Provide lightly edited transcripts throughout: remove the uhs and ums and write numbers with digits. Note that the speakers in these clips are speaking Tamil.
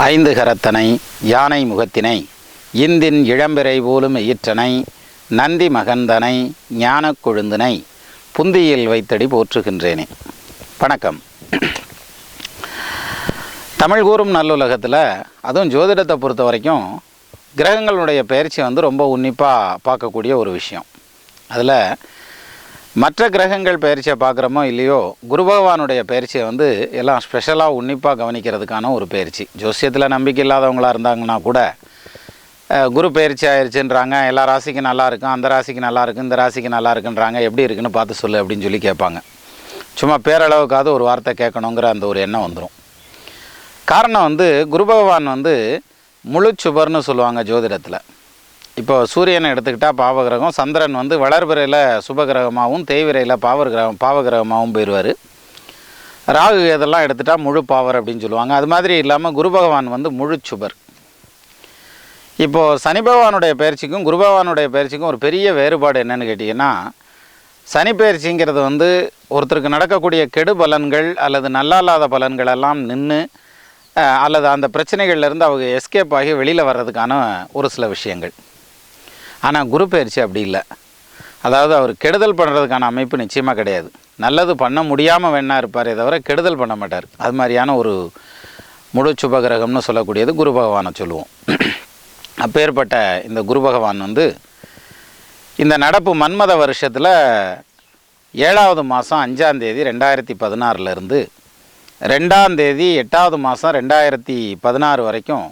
ஐந்து கரத்தனை யானை முகத்தினை இந்தின் இளம்பிறை போலும் ஈற்றனை நந்தி மகந்தனை ஞானக் கொழுந்தினை புந்தியில் வைத்தடி போற்றுகின்றேனே. வணக்கம். தமிழ் கூறும் நல்லுலகத்தில் அதுவும் ஜோதிடத்தை பொறுத்த வரைக்கும் கிரகங்களுடைய பயிற்சி ரொம்ப உன்னிப்பாக பார்க்கக்கூடிய ஒரு விஷயம். அதில் மற்ற கிரகங்கள் பயிற்சியை பார்க்குறோமோ இல்லையோ, குரு பகவானுடைய பயிற்சியை எல்லாம் ஸ்பெஷலாக உன்னிப்பாக கவனிக்கிறதுக்கான ஒரு பயிற்சி. ஜோசியத்தில் நம்பிக்கை இல்லாதவங்களாக இருந்தாங்கன்னா கூட குரு பயிற்சி ஆயிடுச்சுன்றாங்க, எல்லா ராசிக்கும் நல்லா இருக்கும், அந்த ராசிக்கு நல்லா இருக்கும், இந்த ராசிக்கு நல்லா இருக்குன்றாங்க, எப்படி இருக்குன்னு பார்த்து சொல்லு அப்படின்னு சொல்லி கேட்பாங்க. சும்மா பேரளவுக்காவது ஒரு வார்த்தை கேட்கணுங்கிற அந்த ஒரு எண்ணம் வந்துடும். காரணம் குரு பகவான் முழு சுபர்னு சொல்லுவாங்க ஜோதிடத்தில். இப்போ சூரியனை எடுத்துக்கிட்டால் பாவகிரகம், சந்திரன் வளர்பிறையில் சுபகிரகமாகவும் தேய்விரையில் பாவகிரகமாகவும் போயிடுவார். ராகு இதெல்லாம் எடுத்துகிட்டால் முழு பாவர் அப்படின்னு சொல்லுவாங்க. அது மாதிரி இல்லாமல் குரு பகவான் முழு சுபர். இப்போது சனி பகவானுடைய பயிற்சிக்கும் குரு பகவானுடைய பயிற்சிக்கும் ஒரு பெரிய வேறுபாடு என்னென்னு கேட்டிங்கன்னா, சனி பயிற்சிங்கிறது ஒருத்தருக்கு நடக்கக்கூடிய கெடு பலன்கள் அல்லது நல்லா இல்லாத பலன்கள் எல்லாம் நின்று அல்லது அந்த பிரச்சனைகள்லேருந்து அவங்க எஸ்கேப் ஆகி வெளியில் வர்றதுக்கான ஒரு சில விஷயங்கள். ஆனால் குரு பயிற்சி அப்படி இல்லை. அதாவது அவர் கெடுதல் பண்ணுறதுக்கான அமைப்பு நிச்சயமாக கிடையாது. நல்லது பண்ண முடியாமல் வேணா இருப்பாரே தவிர கெடுதல் பண்ண மாட்டார். அது மாதிரியான ஒரு முழு சுபகிரகம்னு சொல்லக்கூடியது குரு பகவானை சொல்லுவோம். அப்பேற்பட்ட இந்த குரு பகவான் இந்த நடப்பு மன்மத வருஷத்தில் 7வது மாதம் 5ஆம் தேதி 2016 2ஆம் தேதி 8வது மாதம் 2016 வரைக்கும்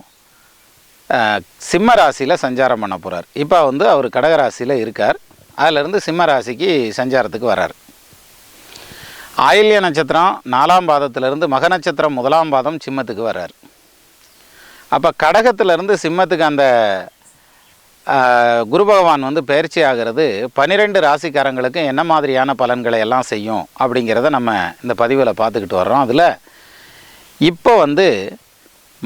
சிம்ம ராசியில் சஞ்சாரம் பண்ண போகிறார். இப்போ அவர் கடகராசியில் இருக்கார். அதிலிருந்து சிம்ம ராசிக்கு சஞ்சாரத்துக்கு வர்றார். ஆயில்ய நட்சத்திரம் 4ஆம் பாதத்திலிருந்து மக நட்சத்திரம் 1ஆம் பாதம் சிம்மத்துக்கு வர்றார். அப்போ கடகத்திலிருந்து சிம்மத்துக்கு அந்த குரு பகவான் பயிற்சி ஆகிறது 12 ராசிக்காரங்களுக்கு என்ன மாதிரியான பலன்களை எல்லாம் செய்யும் அப்படிங்கிறத நம்ம இந்த பதிவில் பார்த்துக்கிட்டு வர்றோம். அதில் இப்போ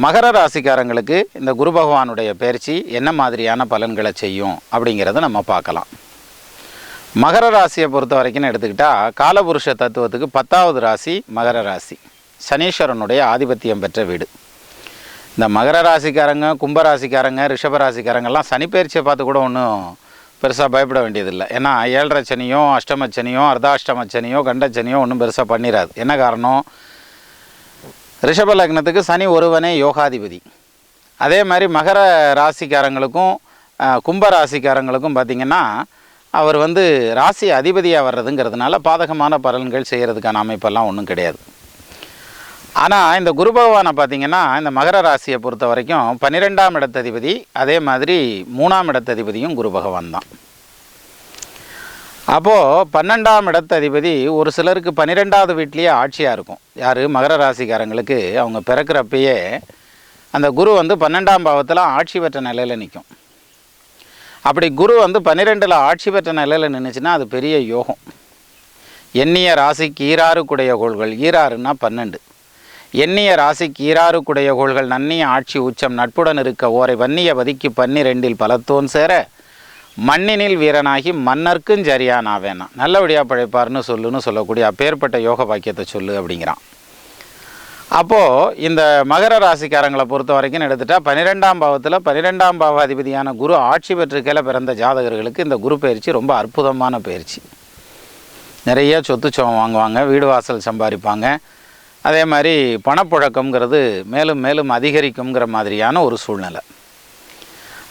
மகர ராசிக்காரங்களுக்கு இந்த குரு பகவானுடைய பயிற்சி என்ன மாதிரியான பலன்களை செய்யும் அப்படிங்கிறத நம்ம பார்க்கலாம். மகர ராசியை பொறுத்த வரைக்கும் எடுத்துக்கிட்டால் காலபுருஷ தத்துவத்துக்கு 10வது ராசி மகர ராசி, சனீஸ்வரனுடைய ஆதிபத்தியம் பெற்ற வீடு. இந்த மகர ராசிக்காரங்க, கும்பராசிக்காரங்க, ரிஷபராசிக்காரங்கெல்லாம் சனி பயிற்சியை பார்த்து கூட ஒன்றும் பெருசாக பயப்பட வேண்டியதில்லை. ஏன்னா 7.5 சனியோ அஷ்டமச்சனியோ அர்த்தாஷ்டமச்சனியோ கண்டச்சனியோ ஒன்றும் பெருசாக பண்ணிடாது. என்ன காரணம்? ரிஷப லக்னத்துக்கு சனி ஒருவனே யோகாதிபதி. அதே மாதிரி மகர ராசிக்காரங்களுக்கும் கும்ப ராசிக்காரங்களுக்கும் பார்த்திங்கன்னா அவர் ராசி அதிபதியாக வர்றதுங்கிறதுனால பாதகமான பலன்கள் செய்கிறதுக்கான அமைப்பெல்லாம் ஒன்றும் கிடையாது. ஆனால் இந்த குரு பகவானை பார்த்திங்கன்னா இந்த மகர ராசியை பொறுத்த வரைக்கும் 12ஆம் இடத்ததிபதி, அதே மாதிரி 3ஆம் இடத்ததிபதியும் குரு பகவான் தான். அப்போது 12ஆம் இடத்ததிபதி ஒரு சிலருக்கு 12வது வீட்லேயே ஆட்சியாக இருக்கும். யார்? மகர ராசிக்காரங்களுக்கு அவங்க பிறக்கிறப்பயே அந்த குரு 12ஆம் பாவத்தில் ஆட்சி பெற்ற நிலையில் நிற்கும். அப்படி குரு 12ல் ஆட்சி பெற்ற நிலையில் நின்றுச்சுன்னா அது பெரிய யோகம். எண்ணிய ராசிக்கு ஈராறு குடைய கோள்கள், ஈராறுன்னா 12. எண்ணிய ராசிக்கு ஈராறு குடைய கோள்கள் நன்னிய ஆட்சி உச்சம் நட்புடன் இருக்க ஓரை வன்னிய பதிக்கு 12ல் பலத்தோன் சேர மண்ணினில் வீரனாகி மன்னர்க்கும் சரியானா வேணாம் நல்லபடியாக பழைப்பார்னு சொல்லுன்னு சொல்லக்கூடிய அப்பேற்பட்ட யோக பாக்கியத்தை சொல்லு அப்படிங்கிறான். அப்போது இந்த மகர ராசிக்காரங்களை பொறுத்த வரைக்கும் எடுத்துட்டால் 12ஆம் பாவத்தில் 12ஆம் பாவாதிபதியான குரு ஆட்சி பெற்றுக்கையில் பிறந்த ஜாதகர்களுக்கு இந்த குரு பயிற்சி ரொம்ப அற்புதமான பயிற்சி. நிறைய சொத்து சுகம் வாங்குவாங்க, வீடு வாசல் சம்பாதிப்பாங்க. அதே மாதிரி பணப்புழக்கம்ங்கிறது மேலும் மேலும் அதிகரிக்குங்கிற மாதிரியான ஒரு சூழ்நிலை.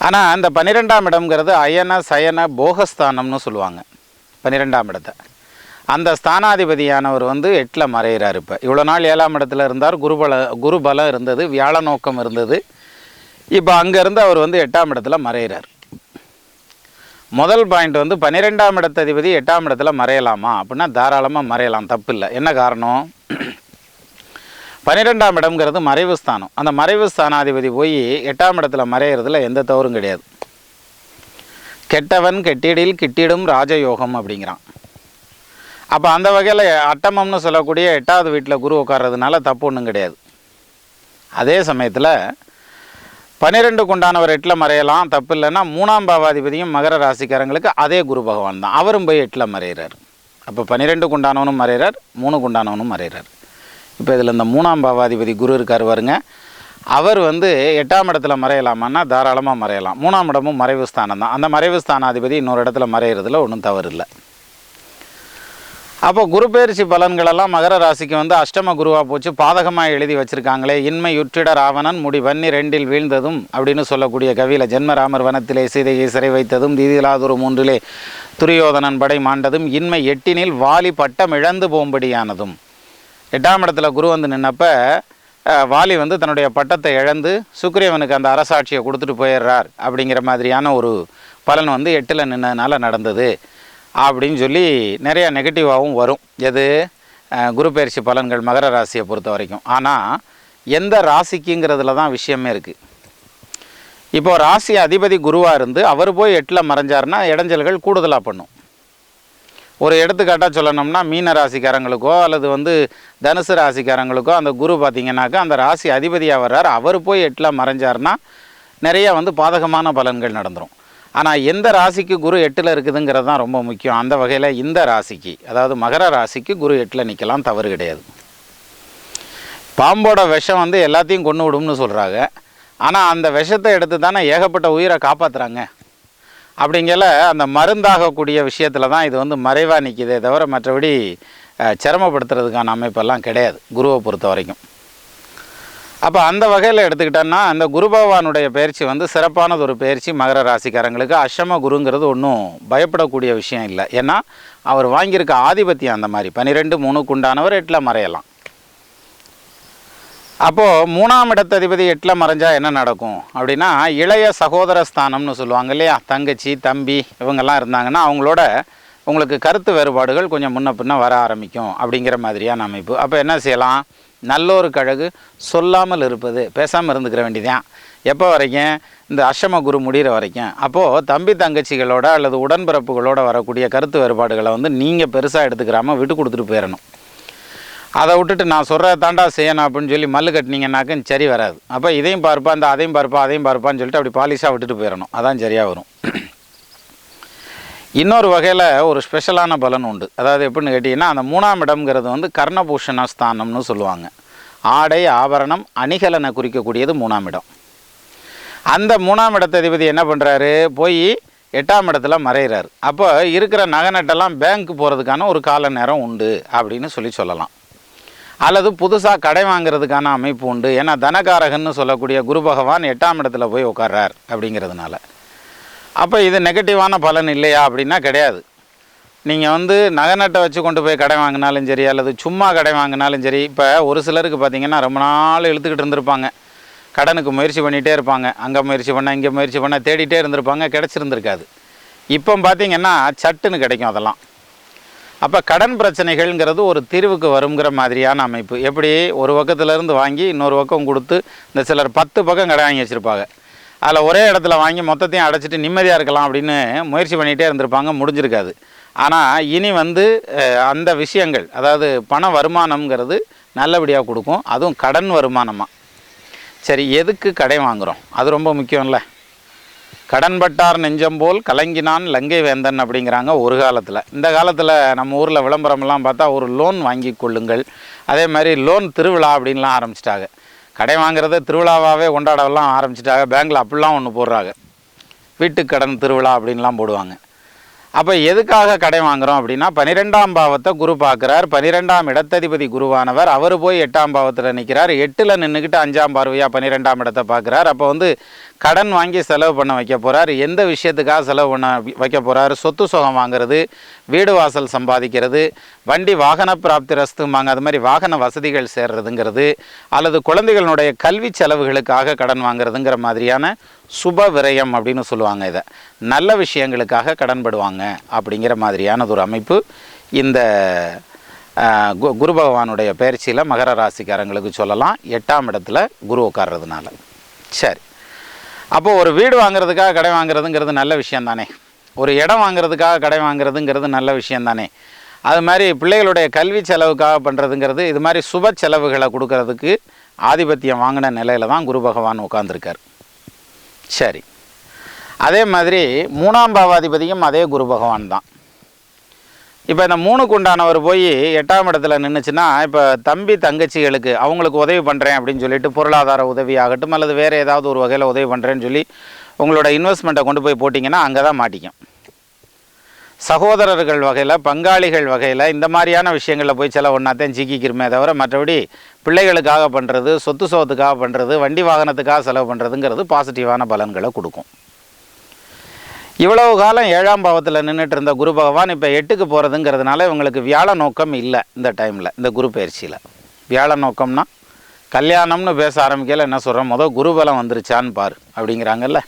ஆனால் அந்த 12ஆம் இடம்ங்கிறது அயன சயன போகஸ்தானம்னு சொல்லுவாங்க. 12ஆம் இடத்தை அந்த ஸ்தானாதிபதியானவர் 8ல் மறைகிறார். இப்போ இவ்வளோ நாள் 7ஆம் இடத்துல இருந்தார். குரு பலம் இருந்தது, வியாழ நோக்கம் இருந்தது. இப்போ அங்கேருந்து அவர் 8ஆம் இடத்துல மறைகிறார். முதல் பாயிண்ட் 12ஆம் இடத்ததிபதி 8ஆம் இடத்துல மறையலாமா அப்படின்னா தாராளமாக மறையலாம், தப்பு இல்லை. என்ன காரணம்? 12ஆம் இடம்ங்கிறது மறைவு ஸ்தானம். அந்த மறைவு ஸ்தானாதிபதி போய் 8ஆம் இடத்துல மறைகிறதுல எந்த தவறும் கிடையாது. கெட்டவன் கெட்டிடில் கிட்டிடும் ராஜயோகம் அப்படிங்கிறான். அப்போ அந்த வகையில் அட்டமம்னு சொல்லக்கூடிய 8வது வீட்டில் குரு உட்கார்றதுனால தப்பு ஒன்றும் கிடையாது. அதே சமயத்தில் 12க்கு உண்டானவர் 8ல் மறையலாம், தப்பு இல்லைன்னா 3ஆம் பாவாதிபதியும் மகர ராசிக்காரங்களுக்கு அதே குரு பகவான் தான், அவரும் போய் 8ல் மறைகிறார். அப்போ 12க்கு உண்டானவனும் மறைகிறார், 3க்கு உண்டானவனும் மறைகிறார். இப்போ இதில் இந்த 3ஆம் பாவாதிபதி குரு இருக்கார் பாருங்க, அவர் வந்து 8ஆம் இடத்துல மறையலாமான்னா தாராளமாக மறையலாம். 3ஆம் இடமும் மறைவு ஸ்தானம் தான். அந்த மறைவு ஸ்தானாதிபதி இன்னொரு இடத்துல மறையிறதுல ஒன்றும் தவறு இல்லை. அப்போ குரு பெயர்ச்சி பலன்களெல்லாம் மகர ராசிக்கு வந்து அஷ்டம குருவாக போச்சு, பாதகமாக எழுதி வச்சுருக்காங்களே. இன்மை யுற்றிட ராவணன் முடி வன்னி 2 வீழ்ந்ததும் அப்படின்னு சொல்லக்கூடிய கவியில், ஜென்மராமர் வனத்திலே சீதையை சிறை வைத்ததும், தீதிலாதுரு 3 துரியோதனன் படை மாண்டதும், இன்மை 8 வாலி பட்டம் இழந்து போகும்படியானதும். 8ஆம் இடத்துல குரு வந்து நின்னப்போ வாலி வந்து தன்னுடைய பட்டத்தை இழந்து சுக்கிரீவனுக்கு அந்த அரசாட்சியை கொடுத்துட்டு போயிடுறார் அப்படிங்கிற மாதிரியான ஒரு பலன் வந்து 8ல் நின்னதுனால நடந்தது அப்படின்னு சொல்லி நிறைய நெகட்டிவாகவும் வரும். எது குரு பயிற்சி பலன்கள் மகர ராசியை பொறுத்த வரைக்கும். ஆனால் எந்த ராசிக்குங்கிறதுல தான் விஷயமே இருக்குது. இப்போது ராசி அதிபதி குருவாக இருந்து அவர் போய் 8ல் மறைஞ்சார்னா இடைஞ்சல்கள் கூடுதலாக பண்ணும். ஒரு எடுத்துக்காட்டாக சொல்லணும்னா மீன ராசிக்காரங்களுக்கோ அல்லது வந்து தனுசு ராசிக்காரங்களுக்கோ அந்த குரு பார்த்திங்கனாக்கா அந்த ராசி அதிபதியாக வர்றார், அவர் போய் 8ல் மறைஞ்சார்னா நிறைய வந்து பாதகமான பலன்கள் நடந்துடும். ஆனால் எந்த ராசிக்கு குரு 8ல் இருக்குதுங்கிறது தான் ரொம்ப முக்கியம். அந்த வகையில் இந்த ராசிக்கு, அதாவது மகர ராசிக்கு குரு 8ல் நிற்கலாம், தவறு கிடையாது. பாம்போட விஷம் வந்து எல்லாத்தையும் கொண்டு விடும்னு சொல்கிறாங்க. ஆனால் அந்த விஷத்தை எடுத்து தானே ஏகப்பட்ட உயிரை காப்பாற்றுறாங்க. அப்படிங்கல அந்த மருந்தாகக்கூடிய விஷயத்தில் தான் இது வந்து மறைவாக நிற்கிதே தவிர மற்றபடி சிரமப்படுத்துறதுக்கான அமைப்பெல்லாம் கிடையாது குருவை பொறுத்த வரைக்கும். அப்போ அந்த வகையில் எடுத்துக்கிட்டோன்னா அந்த குரு பகவானுடைய பயிற்சி வந்து சிறப்பானது ஒரு பயிற்சி மகர ராசிக்காரங்களுக்கு. அஷ்டம குருங்கிறது ஒன்றும் பயப்படக்கூடிய விஷயம் இல்லை. ஏன்னா அவர் வாங்கியிருக்க ஆதிபத்தியம் அந்த மாதிரி 12/3 உண்டானவர் 8ல் மறையலாம். அப்போது 3ஆம் இடத்ததிபதி 8ல் மறைஞ்சால் என்ன நடக்கும் அப்படின்னா, இளைய சகோதர ஸ்தானம்னு சொல்லுவாங்க இல்லையா, தங்கச்சி தம்பி இவங்கெல்லாம் இருந்தாங்கன்னா அவங்களோட உங்களுக்கு கருத்து வேறுபாடுகள் கொஞ்சம் முன்ன பின்ன வர ஆரம்பிக்கும் அப்படிங்கிற மாதிரியான அமைப்பு. அப்போ என்ன செய்யலாம், நல்லொரு கழகு சொல்லாமல் இருப்பது, பேசாமல் இருந்துக்கிற வேண்டியதான் எப்போ வரைக்கும், இந்த அஷ்டம குரு முடிகிற வரைக்கும். அப்போது தம்பி தங்கச்சிகளோட அல்லது உடன்பிறப்புகளோட வரக்கூடிய கருத்து வேறுபாடுகளை வந்து நீங்கள் பெருசாக எடுத்துக்கிறாமல் விட்டு கொடுத்துட்டு போயிடணும். அதை விட்டுட்டு நான் சொல்கிறத தாண்டா செய்யணும் அப்படின்னு சொல்லி மல்லு கட்டினீங்கன்னாக்க சரி வராது. அப்போ இதையும் பார்ப்பா, இந்த அதையும் பார்ப்பான்னு சொல்லிட்டு அப்படி பாலிஷாக விட்டுட்டு போயிடணும். அதான் சரியாக வரும். இன்னொரு வகையில் ஒரு ஸ்பெஷலான பலன் உண்டு. அதாவது எப்படின்னு கேட்டிங்கன்னா, அந்த 3ஆம் இடம்ங்கிறது வந்து கர்ணபூஷண ஸ்தானம்னு சொல்லுவாங்க. ஆடை ஆபரணம் அணிகலனை குறிக்கக்கூடியது 3ஆம் இடம். அந்த 3ஆம் இடத்ததிபதி என்ன பண்ணுறாரு, போய் 8ஆம் இடத்துல மறைகிறார். அப்போ இருக்கிற நகநட்டெல்லாம் பேங்க்கு போகிறதுக்கான ஒரு கால நேரம் உண்டு அப்படின்னு சொல்லலாம். அல்லது புதுசாக கடை வாங்கிறதுக்கான அமைப்பு உண்டு. ஏன்னா தனகாரகன்னு சொல்லக்கூடிய குரு பகவான் 8ஆம் இடத்துல போய் உட்கார்றார் அப்படிங்கிறதுனால. அப்போ இது நெகட்டிவான பலன் இல்லையா அப்படின்னா கிடையாது. நீங்கள் வந்து நகநட்டை வச்சு கொண்டு போய் கடை வாங்கினாலும் சரி, அல்லது சும்மா கடை வாங்கினாலும் சரி. இப்போ ஒரு சிலருக்கு பார்த்திங்கன்னா ரொம்ப நாள் இழுத்துக்கிட்டு இருந்திருப்பாங்க, கடனுக்கு முயற்சி பண்ணிகிட்டே இருப்பாங்க, அங்கே முயற்சி பண்ண இங்கே முயற்சி பண்ண தேடிட்டே இருந்திருப்பாங்க, கிடச்சிருந்துருக்காது. இப்போ பார்த்திங்கன்னா சட்டுன்னு கிடைக்கும் அதெல்லாம். அப்போ கடன் பிரச்சனைகள்ங்கிறது ஒரு தீர்வுக்கு வருங்கிற மாதிரியான அமைப்பு. எப்படி ஒரு பக்கத்துலேருந்து வாங்கி இன்னொரு பக்கம் கொடுத்து, இந்த சிலர் 10 பக்கம் கடை வாங்கி வச்சுருப்பாங்க, அதில் ஒரே இடத்துல வாங்கி மொத்தத்தையும் அடைச்சிட்டு நிம்மதியாக இருக்கலாம் அப்படின்னு முயற்சி பண்ணிகிட்டே இருந்திருப்பாங்க, முடிஞ்சிருக்காது. ஆனால் இனி வந்து அந்த விஷயங்கள், அதாவது பண வருமானம்ங்கிறது நல்லபடியாக கொடுக்கும், அதுவும் கடன் வருமானமாக. சரி, எதுக்கு கடை வாங்குகிறோம் அது ரொம்ப முக்கியம்ல. கடன்பட்டார் நெஞ்சம் போல் கலங்கினான் லங்கை வேந்தன் அப்படிங்கிறாங்க ஒரு காலத்தில். இந்த காலத்தில் நம்ம ஊரில் விளம்பரமெல்லாம் பார்த்தா ஒரு லோன் வாங்கி கொள்ளுங்கள், அதே மாதிரி லோன் திருவிழா அப்படின்லாம் ஆரம்பிச்சிட்டாங்க. கடை வாங்குறத திருவிழாவாகவே கொண்டாடலாம் ஆரம்பிச்சிட்டாங்க. பேங்க்கில் அப்படிலாம் ஒன்று போடுறாங்க, வீட்டுக்கு கடன் திருவிழா அப்படின்லாம் போடுவாங்க. அப்போ எதுக்காக கடை வாங்குகிறோம் அப்படின்னா, 12ஆம் பாவத்தை குரு பார்க்குறார். 12ஆம் இடத்ததிபதி குருவானவர் அவர் போய் 8ஆம் பாவத்தில் நிற்கிறார். 8ல் நின்றுக்கிட்டு 5ஆம் பார்வையாக 12ஆம் இடத்தை பார்க்குறார். அப்போ வந்து கடன் வாங்கி செலவு பண்ண வைக்க போகிறார். எந்த விஷயத்துக்காக செலவு பண்ண வைக்க போகிறார், சொத்து சுகம் வாங்கிறது, வீடு வாசல் சம்பாதிக்கிறது, வண்டி வாகன பிராப்தி ரஸ்துமாங்க, அது மாதிரி வாகன வசதிகள் சேர்றதுங்கிறது, அல்லது குழந்தைகளுடைய கல்வி செலவுகளுக்காக கடன் வாங்குறதுங்கிற மாதிரியான சுப விரயம் அப்படின்னு சொல்லுவாங்க. இதை நல்ல விஷயங்களுக்காக கடன்படுவாங்க அப்படிங்கிற மாதிரியானது ஒரு அமைப்பு இந்த குரு பகவானுடைய பயிற்சியில் மகர ராசிக்காரங்களுக்கு சொல்லலாம், 8ஆம் இடத்துல குரு உட்கார்றதுனால. சரி, அப்போது ஒரு வீடு வாங்குறதுக்காக கடை வாங்குறதுங்கிறது நல்ல விஷயம் தானே, ஒரு இடம் வாங்குறதுக்காக கடை வாங்குறதுங்கிறது நல்ல விஷயம் தானே. அது மாதிரி பிள்ளைகளுடைய கல்வி செலவுக்காக பண்ணுறதுங்கிறது, இது மாதிரி சுப செலவுகளை கொடுக்கறதுக்கு ஆதிபத்தியம் வாங்கின நிலையில் தான் குரு பகவான் உட்கார்ந்துருக்கார். சரி, அதே மாதிரி 3ஆம் பாவாதிபதியும் அதே குரு பகவான் தான். இப்போ இந்த 3க்கு உண்டானவர் போய் 8ஆம் இடத்துல நின்றுச்சுன்னா, இப்போ தம்பி தங்கச்சிகளுக்கு அவங்களுக்கு உதவி பண்ணுறேன் அப்படின்னு சொல்லிட்டு பொருளாதார உதவி ஆகட்டும் அல்லது வேறு ஏதாவது ஒரு வகையில் உதவி பண்ணுறேன்னு சொல்லி உங்களோட இன்வெஸ்ட்மெண்ட்டை கொண்டு போய் போட்டிங்கன்னா அங்கே தான் மாட்டிக்கும். சகோதரர்கள் வகையில், பங்காளிகள் வகையில் இந்த மாதிரியான விஷயங்களில் போய் சில ஒன்றாத்தையும் சிக்கிக்கிறமே தவிர மற்றபடி பிள்ளைகளுக்காக பண்ணுறது, சொத்து சோத்துக்காக பண்ணுறது, வண்டி வாகனத்துக்காக செலவு பண்ணுறதுங்கிறது பாசிட்டிவான பலன்களை கொடுக்கும். இவ்வளவு காலம் 7ஆம் பாவத்தில் நின்றுட்டு இருந்த குரு பகவான் இப்போ 8க்கு போகிறதுங்கிறதுனால இவங்களுக்கு வியாழ நோக்கம் இல்லை. இந்த டைமில் இந்த குரு பயிற்சியில் வியாழ நோக்கம்னா கல்யாணம்னு பேச ஆரம்பிக்கல என்ன சொல்கிறோம், முதல் குருபலம் வந்துருச்சான்னு பாரு அப்படிங்கிறாங்கல்ல.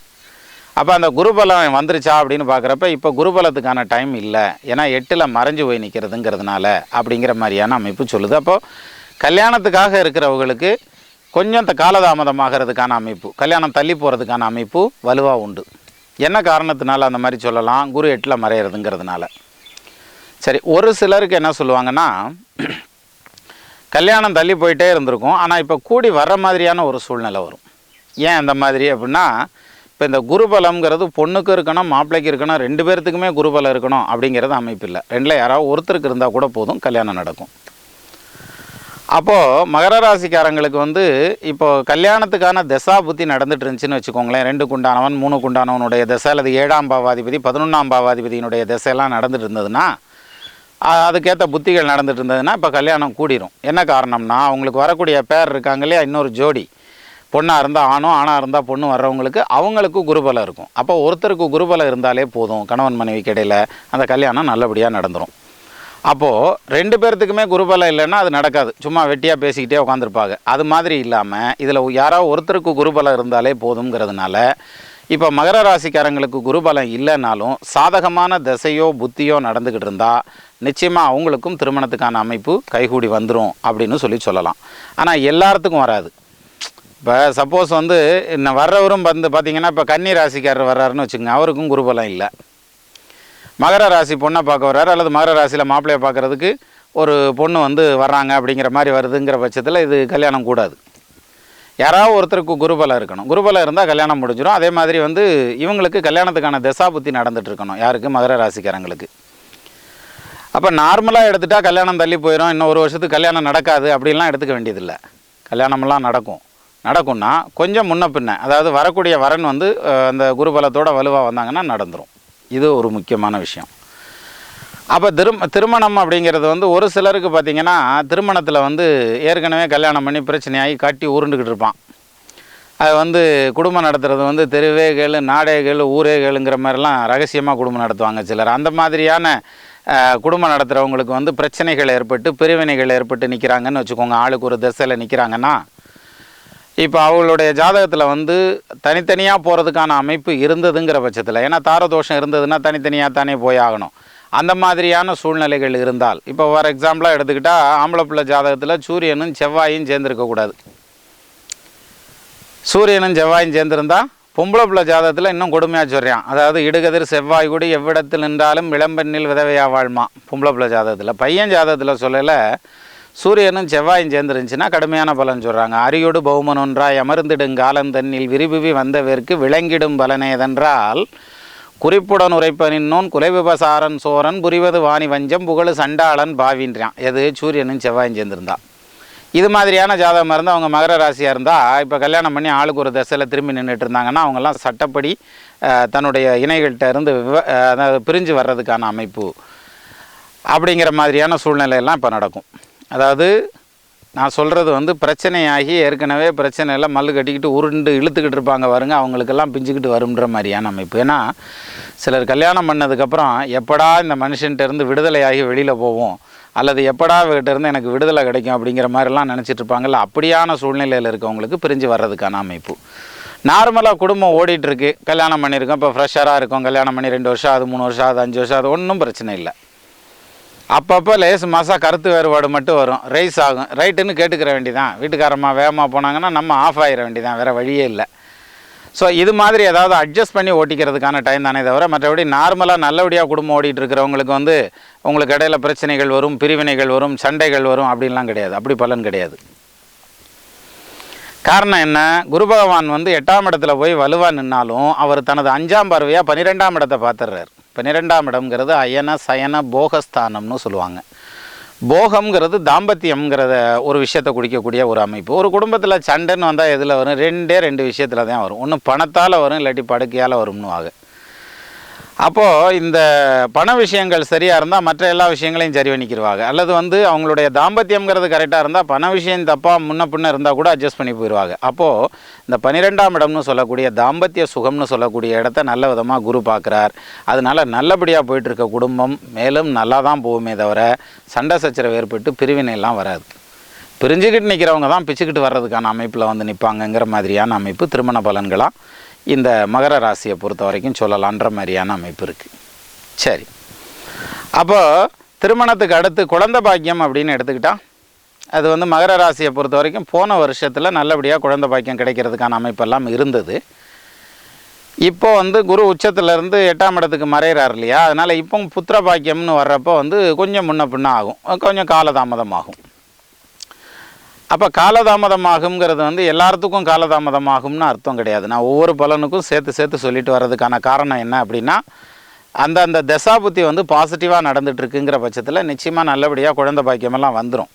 அப்போ அந்த குருபலம் வந்துருச்சா அப்படின்னு பார்க்குறப்ப இப்போ குருபலத்துக்கான டைம் இல்லை, ஏன்னா 8ல் மறைஞ்சு போய் நிற்கிறதுங்கிறதுனால அப்படிங்கிற மாதிரியான அமைப்பு சொல்லுது. அப்போது கல்யாணத்துக்காக இருக்கிறவங்களுக்கு கொஞ்சம் காலதாமதமாகிறதுக்கான அமைப்பு, கல்யாணம் தள்ளி போகிறதுக்கான அமைப்பு வலுவாக உண்டு. என்ன காரணத்தினால அந்த மாதிரி சொல்லலாம், குரு 8ல் மறையிறதுங்கிறதுனால. சரி, ஒரு சிலருக்கு என்ன சொல்லுவாங்கன்னா, கல்யாணம் தள்ளி போயிட்டே இருந்திருக்கும், ஆனால் இப்போ கூடி வர்ற மாதிரியான ஒரு சூழ்நிலை வரும். ஏன் அந்த மாதிரி அப்படின்னா, இப்போ இந்த குருபலம்ங்கிறது பொண்ணுக்கு இருக்கணும், மாப்பிள்ளைக்கு இருக்கணும், 2 பேர்த்துக்குமே குருபலம் இருக்கணும் அப்படிங்கிறது அமைப்பு இல்லை. 2ல் யாராவது ஒருத்தருக்கு இருந்தால் கூட போதும், கல்யாணம் நடக்கும். அப்போது மகர ராசிக்காரங்களுக்கு இப்போது கல்யாணத்துக்கான தசா புத்தி நடந்துட்டு இருந்துச்சுன்னு வச்சுக்கோங்களேன். 2க்கு உண்டானவன் 3க்கு உண்டானவனுடைய தசை அல்லது 7ஆம் பாவாதிபதி 11ஆம் பாவாதிபதியினுடைய தசையெல்லாம் நடந்துட்டு இருந்ததுன்னா, அதுக்கேற்ற புத்திகள் நடந்துட்டு இருந்ததுன்னா இப்போ கல்யாணம் கூடிரும். என்ன காரணம்னா, அவங்களுக்கு வரக்கூடிய பேர் இருக்காங்க இல்லையா, இன்னொரு ஜோடி, பொண்ணாக இருந்தால் ஆணும் ஆணாக இருந்தால் பொண்ணு வர்றவங்களுக்கு அவங்களுக்கு குருபலம் இருக்கும். அப்போ ஒருத்தருக்கு குருபலம் இருந்தாலே போதும், கணவன் மனைவிக்கு இடையில் அந்த கல்யாணம் நல்லபடியாக நடந்துடும். அப்போது 2 பேர்த்துக்குமே குருபலம் இல்லைன்னா அது நடக்காது, சும்மா வெட்டியாக பேசிக்கிட்டே உட்காந்துருப்பாங்க. அது மாதிரி இல்லாமல் இதில் யாராவது ஒருத்தருக்கு குருபலம் இருந்தாலே போதுங்கிறதுனால இப்போ மகர ராசிக்காரங்களுக்கு குருபலம் இல்லைனாலும் சாதகமான தசையோ புத்தியோ நடந்துக்கிட்டு இருந்தால் நிச்சயமாக அவங்களுக்கும் திருமணத்துக்கான அமைப்பு கைகூடி வந்துடும் அப்படின்னு சொல்லலாம். ஆனால் எல்லாத்துக்கும் வராது. இப்போ சப்போஸ் இன்னும் வர்றவரும் பார்த்திங்கன்னா, இப்போ கன்னி ராசிக்காரர் வர்றாருன்னு வச்சுக்கோங்க, அவருக்கும் குருபலம் இல்லை. மகர ராசி பொண்ணை பார்க்க வர்றாரு அல்லது மகர ராசியில் மாப்பிள்ளையை பார்க்குறதுக்கு ஒரு பொண்ணு வர்றாங்க அப்படிங்கிற மாதிரி வருதுங்கிற பட்சத்தில் இது கல்யாணம் கூடாது. யாராவது ஒருத்தருக்கு குருபலம் இருக்கணும். குருபலம் இருந்தால் கல்யாணம் முடிஞ்சிடும். அதே மாதிரி இவங்களுக்கு கல்யாணத்துக்கான தசாபுத்தி நடந்துட்டு இருக்கணும். யாருக்கு? மகர ராசிக்காரங்களுக்கு. அப்போ நார்மலாக எடுத்துகிட்டா கல்யாணம் தள்ளி போயிடும், இன்னும் 1 வருஷத்துக்கு கல்யாணம் நடக்காது அப்படின்லாம் எடுத்துக்க வேண்டியதில்லை. கல்யாணமெல்லாம் நடக்கும்னா கொஞ்சம் முன்ன பின்ன, அதாவது வரக்கூடிய வரன் அந்த குருபலத்தோட வலுவாக வந்தாங்கன்னா நடந்துடும். இது ஒரு முக்கியமான விஷயம். அப்போ திருமணம் அப்படிங்கிறது ஒரு சிலருக்கு பார்த்திங்கன்னா, திருமணத்தில் ஏற்கனவே கல்யாணம் பண்ணி பிரச்சனையாகி காட்டி உருண்டுக்கிட்டு இருப்பான். அது குடும்பம் நடத்துறது தெருவே கேளு, நாடே கேளு, ஊரே கேளுங்கிற மாதிரிலாம் ரகசியமாக குடும்பம் நடத்துவாங்க சிலர். அந்த மாதிரியான குடும்பம் நடத்துகிறவங்களுக்கு பிரச்சனைகள் ஏற்பட்டு பிரிவினைகள் ஏற்பட்டு நிற்கிறாங்கன்னு வச்சுக்கோங்க. ஆளுக்கு ஒரு திசையில் நிற்கிறாங்கன்னா, இப்போ அவங்களுடைய ஜாதகத்தில் தனித்தனியாக போகிறதுக்கான அமைப்பு இருந்ததுங்கிற பட்சத்தில், ஏன்னா தாரதோஷம் இருந்ததுன்னா தனித்தனியாக தானே போய் ஆகணும். அந்த மாதிரியான சூழ்நிலைகள் இருந்தால், இப்போ ஃபார் எக்ஸாம்பிளாக எடுத்துக்கிட்டால் ஆம்பளை பிள்ளை ஜாதகத்தில் சூரியனும் செவ்வாயும் சேர்ந்துருக்கக்கூடாது. சூரியனும் செவ்வாயும் சேர்ந்துருந்தால் பொம்பளை பிள்ளை ஜாதகத்தில் இன்னும் கொடுமையாக சொல்கிறான். அதாவது இடுகதிர் செவ்வாய் கூடி எவ்விடத்தில் நின்றாலும் இளம்பெண்ணில் விதவையா வாழ்மா பொம்பளை பிள்ளை ஜாதகத்தில். பையன் ஜாதகத்தில் சொல்லலை, சூரியனும் செவ்வாயும் சேர்ந்துருந்துச்சுன்னா கடுமையான பலன் சொல்கிறாங்க. அரியோடு பௌமனொன்றாய் அமர்ந்திடும் காலந்தன்னில் விரிபுவி வந்தவேற்கு விளங்கிடும் பலனேதென்றால் குறிப்புடன் உரைப்பனின்னோன் குலைவிபசாரன் சோரன் புரிவது வாணி வஞ்சம் புகழு சண்டாளன் பாவின்றான். எது? சூரியனும் செவ்வாயும் சேர்ந்துருந்தா. இது மாதிரியான ஜாதகமாக இருந்தால் அவங்க மகர ராசியாக இருந்தால் இப்போ கல்யாணம் பண்ணி ஆளுக்கு ஒரு தசையில் திரும்பி நின்றுட்டு இருந்தாங்கன்னா அவங்கெல்லாம் சட்டப்படி தன்னுடைய இணைகள்கிட்ட இருந்து அதாவது பிரிஞ்சு வர்றதுக்கான அமைப்பு அப்படிங்கிற மாதிரியான சூழ்நிலையெல்லாம் இப்போ நடக்கும். அதாவது நான் சொல்கிறது பிரச்சனையாகி ஏற்கனவே பிரச்சனையில் மல்லு கட்டிக்கிட்டு உருண்டு இழுத்துக்கிட்டு இருப்பாங்க பாருங்க, அவங்களுக்கெல்லாம் பிஞ்சுக்கிட்டு வரும்ன்ற மாதிரியான அமைப்பு. ஏன்னா சிலர் கல்யாணம் பண்ணதுக்கப்புறம் எப்படா இந்த மனுஷன்கிட்டருந்து விடுதலையாகி வெளியில் போவோம் அல்லது எப்படா இருந்து எனக்கு விடுதலை கிடைக்கும் அப்படிங்கிற மாதிரிலாம் நினச்சிட்டு இருப்பாங்கல்ல, அப்படியான சூழ்நிலையில் இருக்கவங்களுக்கு பிரிஞ்சு வர்றதுக்கான அமைப்பு. நார்மலாக குடும்பம் ஓடிட்டுருக்கு, கல்யாணம் பண்ணியிருக்கோம், இப்போ ஃப்ரெஷ்ஷராக இருக்கும், கல்யாணம் பண்ணி 2 வருஷம் ஆகுது, 3 வருஷம் ஆகுது, 5 வருஷம் ஆகுது, ஒன்றும் பிரச்சனை இல்லை. அப்பப்போ லேசு மாதம் கருத்து வேறுபாடு மட்டும் வரும், ரைஸ் ஆகும், ரைட்டுன்னு கேட்டுக்கிற வேண்டிதான். வீட்டுக்காரம்மா வேகமாக போனாங்கன்னா நம்ம ஆஃப் ஆகிட வேண்டியதான், வேறு வழியே இல்லை. ஸோ இது மாதிரி ஏதாவது அட்ஜஸ்ட் பண்ணி ஓட்டிக்கிறதுக்கான டைம் தானே தவிர மற்றபடி நார்மலாக நல்லபடியாக குடும்பம் ஓடிட்டு இருக்கிறவங்களுக்கு உங்களுக்கு இடையில பிரச்சனைகள் வரும், பிரிவினைகள் வரும், சண்டைகள் வரும் அப்படின்லாம் கிடையாது. அப்படி பலன் கிடையாது. காரணம் என்ன? குரு பகவான் 8ஆம் இடத்துல போய் வலுவாக நின்னாலும் அவர் தனது 5ஆம் பார்வையாக 12ஆம் இடத்தை பார்த்துடுறார். 12ஆம் இடம்ங்கிறது அயன சயன போகஸ்தானம்னு சொல்லுவாங்க. போகம்ங்கிறது தாம்பத்தியம்ங்கிறத ஒரு விஷயத்தை குடிக்கக்கூடிய ஒரு அமைப்பு. ஒரு குடும்பத்தில் சண்டைன்னு வந்தால் எதில் வரும்? ரெண்டு விஷயத்தில் தான் வரும். ஒன்று பணத்தால் வரும், இல்லாட்டி படுக்கையால் வரும்னு ஆக. அப்போது இந்த பண விஷயங்கள் சரியாக இருந்தால் மற்ற எல்லா விஷயங்களையும் சரி பண்ணிக்கிடுவாங்க. அல்லது அவங்களுடைய தாம்பத்தியம்ங்கிறது கரெக்டாக இருந்தால் பண விஷயம் தப்பாக முன்ன பின்ன இருந்தால் கூட அட்ஜஸ்ட் பண்ணி போயிடுவாங்க. அப்போது இந்த 12ஆம் இடம்னு சொல்லக்கூடிய தாம்பத்திய சுகம்னு சொல்லக்கூடிய இடத்த நல்ல விதமாக குரு பார்க்குறார். அதனால் நல்லபடியாக போயிட்டுருக்க குடும்பம் மேலும் நல்லா தான் போகுமே தவிர சண்டை சச்சரவு ஏற்பட்டு பிரிவினைலாம் வராது. பிரிஞ்சுக்கிட்டு நிற்கிறவங்க தான் பிச்சுக்கிட்டு வர்றதுக்கான அமைப்பில் நிற்பாங்கங்கிற மாதிரியான அமைப்பு திருமண பலன்களாக இந்த மகர ராசியை பொறுத்த வரைக்கும் சொல்லலான்ற மாதிரியான அமைப்பு இருக்குது. சரி, அப்போது திருமணத்துக்கு அடுத்து குழந்தை பாக்கியம் அப்படின்னு எடுத்துக்கிட்டால் அது மகர ராசியை பொறுத்த வரைக்கும் போன வருஷத்தில் நல்லபடியாக குழந்தை பாக்கியம் கிடைக்கிறதுக்கான அமைப்பெல்லாம் இருந்தது. இப்போ குரு உச்சத்துலேருந்து 8ஆம் இடத்துக்கு மறைகிறார் இல்லையா, அதனால் இப்போ புத்திர பாக்கியம்னு வர்றப்போ கொஞ்சம் முன்ன பின்ன ஆகும், கொஞ்சம் காலதாமதமாகும். அப்போ காலதாமதமாகுங்கிறது எல்லாத்துக்கும் காலதாமதமாகும்னு அர்த்தம் கிடையாது. நான் ஒவ்வொரு பலனுக்கும் சேர்த்து சொல்லிட்டு வர்றதுக்கான காரணம் என்ன அப்படின்னா, அந்த தசாபுத்தி பாசிட்டிவாக நடந்துகிட்ருக்குங்கிற பட்சத்தில் நிச்சயமாக நல்லபடியாக குழந்தை பாக்கியமெல்லாம் வந்துடும்.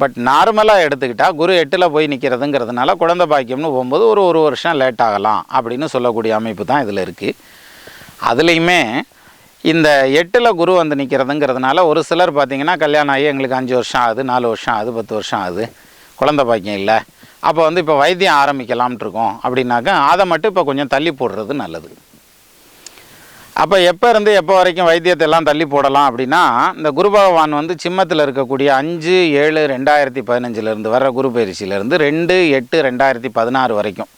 பட் நார்மலாக எடுத்துக்கிட்டால் குரு 8ல் போய் நிற்கிறதுங்கிறதுனால குழந்தை பாக்கியம்னு போகும்போது ஒரு வருஷம் லேட் ஆகலாம் அப்படின்னு சொல்லக்கூடிய அமைப்பு தான் இதில் இருக்குது. அதுலேயுமே இந்த 8ல் குரு நிற்கிறதுங்கிறதுனால ஒரு சிலர் பார்த்திங்கன்னா கல்யாணம் ஆகி எங்களுக்கு 5 வருஷம் ஆகுது, 4 வருஷம் ஆகுது, 10 வருஷம் ஆகுது, குழந்தை பாக்கியம் இல்லை, அப்போ இப்போ வைத்தியம் ஆரம்பிக்கலாம்னு இருக்கோம் அப்படின்னாக்கா அதை மட்டும் இப்போ கொஞ்சம் தள்ளி போடுறது நல்லது. அப்போ எப்போ இருந்து எப்போ வரைக்கும் வைத்தியத்தை எல்லாம் தள்ளி போடலாம் அப்படின்னா, இந்த குரு பகவான் சிம்மத்தில் இருக்கக்கூடிய 5/7/2015 வர்ற குரு பயிற்சியிலேருந்து 2/8/2016 வரைக்கும்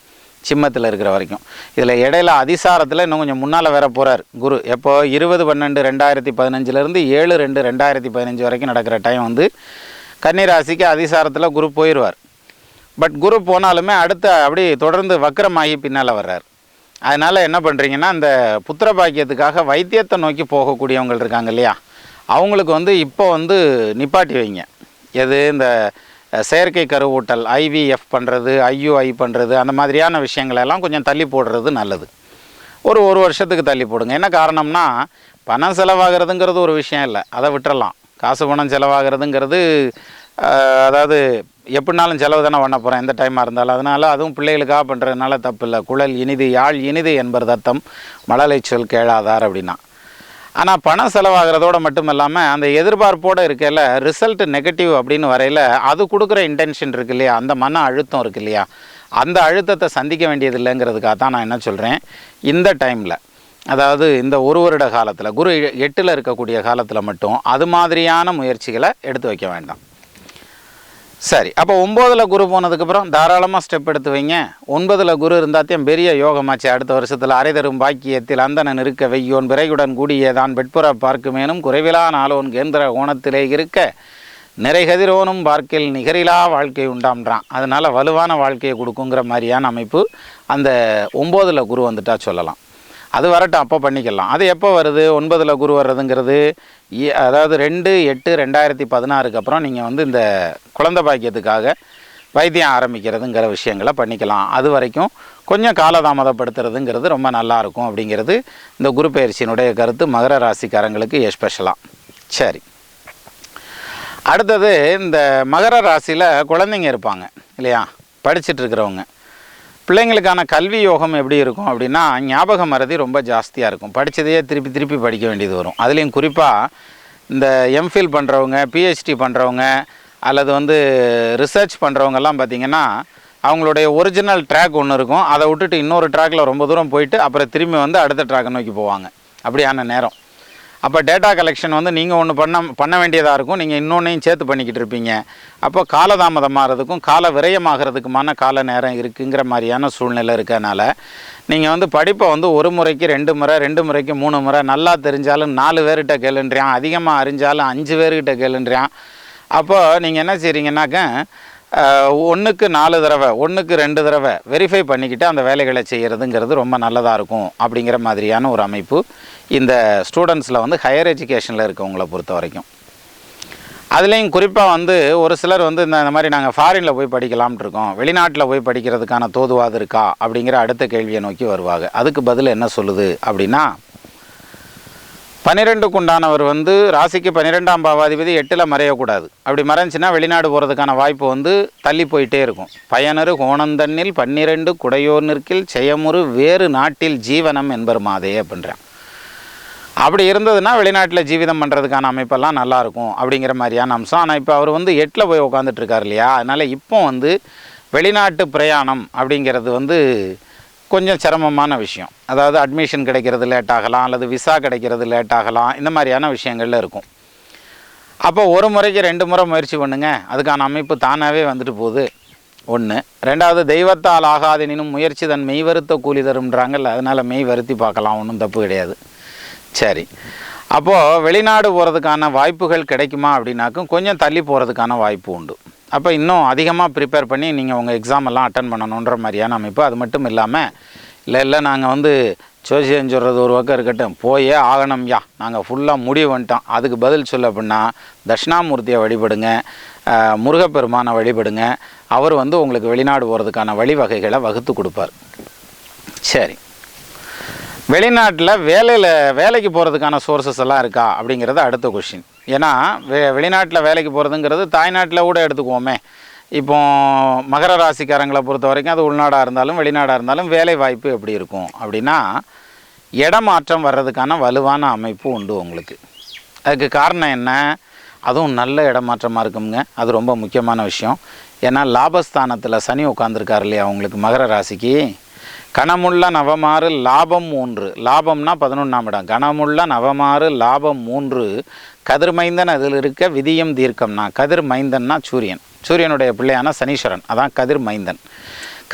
சிம்மத்தில் இருக்கிற வரைக்கும். இதில் இடையில அதிசாரத்தில் இன்னும் கொஞ்சம் முன்னால் வேற போகிறார் குரு. எப்போ 20/12/2015 7/2/2015 வரைக்கும் நடக்கிற டைம் கன்னிராசிக்கு அதிசாரத்தில் குரு போயிடுவார். பட் குரு போனாலுமே அடுத்த அப்படி தொடர்ந்து வக்கரமாகி பின்னால் வர்றார். அதனால் என்ன பண்ணுறீங்கன்னா, இந்த புத்திர பாக்கியத்துக்காக வைத்தியத்தை நோக்கி போகக்கூடியவங்க இருக்காங்க இல்லையா, அவங்களுக்கு இப்போ நிப்பாட்டி வைங்க. எது இந்த செயற்கை கருவூட்டல் IVF பண்ணுறது, IUI பண்ணுறது, அந்த மாதிரியான விஷயங்களெல்லாம் கொஞ்சம் தள்ளி போடுறது நல்லது. ஒரு வருஷத்துக்கு தள்ளி போடுங்க. என்ன காரணம்னா, பணம் செலவாகிறதுங்கிறது ஒரு விஷயம் இல்லை, அதை விட்டுறலாம். காசு பணம் செலவாகிறதுங்கிறது அதாவது எப்படினாலும் செலவு தானே பண்ண போகிறேன் எந்த டைமாக இருந்தாலும். அதனால் அதுவும் பிள்ளைகளுக்காக பண்ணுறதுனால தப்பு இல்லை. குழல் இனிது யாழ் இனிது என்பது தத்தம் மழலை சொல் கேளாதார் அப்படின்னா. ஆனால் பணம் செலவாகிறதோடு மட்டும் இல்லாமல் அந்த எதிர்பார்ப்போடு இருக்கையில் ரிசல்ட் நெகட்டிவ் அப்படின்னு வரையில் அது கொடுக்குற இன்டென்ஷன் இருக்கு இல்லையா, அந்த மன அழுத்தம் இருக்கு இல்லையா, அந்த அழுத்தத்தை சந்திக்க வேண்டியது இல்லைங்கிறதுக்காக தான் நான் என்ன சொல்கிறேன், இந்த டைமில் அதாவது இந்த ஒரு வருட காலத்தில் குரு 8ல் இருக்கக்கூடிய காலத்தில் மட்டும் அது மாதிரியான முயற்சிகளை எடுத்து வைக்க வேண்டாம். சரி, அப்போ 9ல் குரு போனதுக்கப்புறம் தாராளமாக ஸ்டெப் எடுத்து வைங்க. 9ல் குரு இருந்தாத்தையும் பெரிய யோகமாச்சு. அடுத்த வருஷத்தில் அரை தரும் பாக்கியத்தில் அந்தணன் இருக்க வெய்யோன் பிறையுடன் கூடியதான் வெட்புற பார்க்குமேனும் குறைவிலா நாளோன் கேந்திர ஓணத்திலே இருக்க நிறைகதிரோனும் பார்க்கில் நிகரிலா வாழ்க்கை உண்டாம்ன்றான். அதனால் வலுவான வாழ்க்கையை கொடுக்குங்கிற மாதிரியான அமைப்பு அந்த 9ல் குரு வந்துட்டா சொல்லலாம். அது வரட்டும், அப்போ பண்ணிக்கலாம். அது எப்போ வருது? 9ல் குரு வர்றதுங்கிறது அதாவது 2/8/2016 அப்புறம் நீங்கள் இந்த குழந்தை பாக்கியத்துக்காக வைத்தியம் ஆரம்பிக்கிறதுங்கிற விஷயங்களை பண்ணிக்கலாம். அது வரைக்கும் கொஞ்சம் காலதாமதப்படுத்துறதுங்கிறது ரொம்ப நல்லாயிருக்கும் அப்படிங்கிறது இந்த குரு பயிற்சியினுடைய கருத்து மகர ராசிக்காரங்களுக்கு எஸ்பெஷலாக. சரி, அடுத்தது இந்த மகர ராசியில் குழந்தைங்க இருப்பாங்க இல்லையா, படிச்சுட்ருக்கிறவங்க. பிள்ளைங்களுக்கான கல்வி யோகம் எப்படி இருக்கும் அப்படின்னா, ஞாபக மறதி ரொம்ப ஜாஸ்தியாக இருக்கும். படித்ததையே திருப்பி படிக்க வேண்டியது வரும். அதுலேயும் குறிப்பாக இந்த எம்ஃபில் பண்ணுறவங்க, PhD பண்ணுறவங்க, அல்லது ரிசர்ச் பண்ணுறவங்கெல்லாம் பார்த்திங்கன்னா, அவங்களுடைய ஒரிஜினல் ட்ராக் ஒன்று இருக்கும், அதை விட்டுட்டு இன்னொரு ட்ராக்கில் ரொம்ப தூரம் போயிட்டு அப்புறம் திரும்பி அடுத்த ட்ராக்கை நோக்கி போவாங்க. அப்படியான நேரம். அப்போ டேட்டா கலெக்ஷன் நீங்கள் ஒன்று பண்ண வேண்டியதாக இருக்கும், நீங்கள் இன்னொன்றையும் சேர்த்து பண்ணிக்கிட்டு இருப்பீங்க. அப்போ காலதாமதமாகிறதுக்கும் கால விரயமாகிறதுக்குமான கால நேரம் இருக்குங்கிற மாதிரியான சூழ்நிலை இருக்கனால நீங்கள் படிப்பை ஒரு முறைக்கு 2 முறை, 2 முறைக்கு 3 முறை, நல்லா தெரிஞ்சாலும் 4 பேர்கிட்ட கேளுன்றியான், அதிகமாக அறிஞ்சாலும் 5 பேர்கிட்ட கேளுன்றியான். அப்போ நீங்கள் என்ன செய்கிறீங்கன்னாக்க 1க்கு 4 தடவை, 1க்கு 2 தடவை வெரிஃபை பண்ணிக்கிட்டு அந்த வேலைகளை செய்கிறதுங்கிறது ரொம்ப நல்லதாக இருக்கும் அப்படிங்கிற மாதிரியான ஒரு அமைப்பு இந்த ஸ்டூடெண்ட்ஸில் ஹையர் எஜுகேஷனில் இருக்கவங்களை பொறுத்த வரைக்கும். அதுலேயும் குறிப்பாக ஒரு சிலர் இந்த மாதிரி நாங்கள் ஃபாரினில் போய் படிக்கலாம்னு இருக்கோம், வெளிநாட்டில் போய் படிக்கிறதுக்கான தோதுவாது இருக்கா அப்படிங்கிற அடுத்த கேள்வியை நோக்கி வருவாங்க. அதுக்கு பதில் என்ன சொல்லுது அப்படின்னா, 12க்கு உண்டானவர் வந்து ராசிக்கு 12ஆம் பாவாதிபதி 8ல் மறையக்கூடாது. அப்படி மறைஞ்சின்னா வெளிநாடு போகிறதுக்கான வாய்ப்பு வந்து தள்ளி போயிட்டே இருக்கும். பயனரு கோணந்தண்ணில் 12 குடையோர் நிற்கில் செயமுறு வேறு நாட்டில் ஜீவனம் என்பர் மாதே அப்படின்றேன். அப்படி இருந்ததுன்னா வெளிநாட்டில் ஜீவிதம் பண்ணுறதுக்கான அமைப்பெல்லாம் நல்லாயிருக்கும் அப்படிங்கிற மாதிரியான அம்சம். ஆனால் இப்போ அவர் வந்து 8ல் போய் உட்காந்துட்ருக்கார் இல்லையா, அதனால் இப்போ வந்து வெளிநாட்டு பிரயாணம் அப்படிங்கிறது வந்து கொஞ்சம் சிரமமான விஷயம். அதாவது அட்மிஷன் கிடைக்கிறது லேட் ஆகலாம், அல்லது விசா கிடைக்கிறது லேட் ஆகலாம், இந்த மாதிரியான விஷயங்கள்ல இருக்கும். அப்போ ஒரு முறைக்கு 2 முறை முயற்சி பண்ணுங்க, அதுக்கான அமைப்பு தானாகவே வந்துட்டு போகுது. ஒன்று. ரெண்டாவது, தெய்வத்தால் ஆகாதெனினும் முயற்சி தன் மெய் வருத்த கூலி தரும்ன்றாங்கல்ல, அதனால் மெய் வருத்தி பார்க்கலாம், ஒன்றும் தப்பு கிடையாது. சரி, அப்போது வெளிநாடு போகிறதுக்கான வாய்ப்புகள் கிடைக்குமா அப்படின்னாக்கும் கொஞ்சம் தள்ளி போகிறதுக்கான வாய்ப்பு உண்டு. அப்போ இன்னும் அதிகமாக ப்ரிப்பேர் பண்ணி நீங்கள் உங்கள் எக்ஸாம் எல்லாம் அட்டன் பண்ணணுன்ற மாதிரியான அமைப்பு. அது மட்டும் இல்லாமல் இல்லை நாங்கள் வந்து ஜோசியம் சொல்கிறது ஒரு பக்கம் இருக்கட்டும், போயே ஆகணும்யா, நாங்கள் ஃபுல்லாக முடிவு வந்துட்டோம், அதுக்கு பதில் சொல்ல அப்படின்னா தட்சிணாமூர்த்தியை வழிபடுங்க, முருகப்பெருமானை வழிபடுங்க. அவர் வந்து உங்களுக்கு வெளிநாடு போகிறதுக்கான வழிவகைகளை வகுத்து கொடுப்பார். சரி, வெளிநாட்டில் வேலைக்கு போகிறதுக்கான சோர்ஸஸ் எல்லாம் இருக்கா அப்படிங்கிறது அடுத்த கொஷின். ஏன்னா வெளிநாட்டில் வேலைக்கு போகிறதுங்கிறது தாய்நாட்டில் கூட எடுத்துக்குவோமே. இப்போ மகர ராசிக்காரங்களை பொறுத்த வரைக்கும் அது உள்நாடாக இருந்தாலும் வெளிநாடாக இருந்தாலும் வேலை வாய்ப்பு எப்படி இருக்கும் அப்படின்னா இடமாற்றம் வர்றதுக்கான வலுவான அமைப்பு உண்டு உங்களுக்கு. அதுக்கு காரணம் என்ன? அதுவும் நல்ல இடமாற்றமாக இருக்குங்க. அது ரொம்ப முக்கியமான விஷயம். ஏன்னா லாபஸ்தானத்தில் சனி உட்காந்துருக்கார் இல்லையா உங்களுக்கு மகர ராசிக்கு. கணமுள்ள நவமாறு லாபம் 3, லாபம்னா 11ஆம் இடம், கணமுள்ள நவமாறு லாபம் 3, கதிர்மைந்தன் அதில் இருக்க விதியம் தீர்க்கம்னா, கதிர்மைந்தன்னா சூரியனுடைய பிள்ளையான சனீஸ்வரன், அதான் கதிர்மைந்தன்.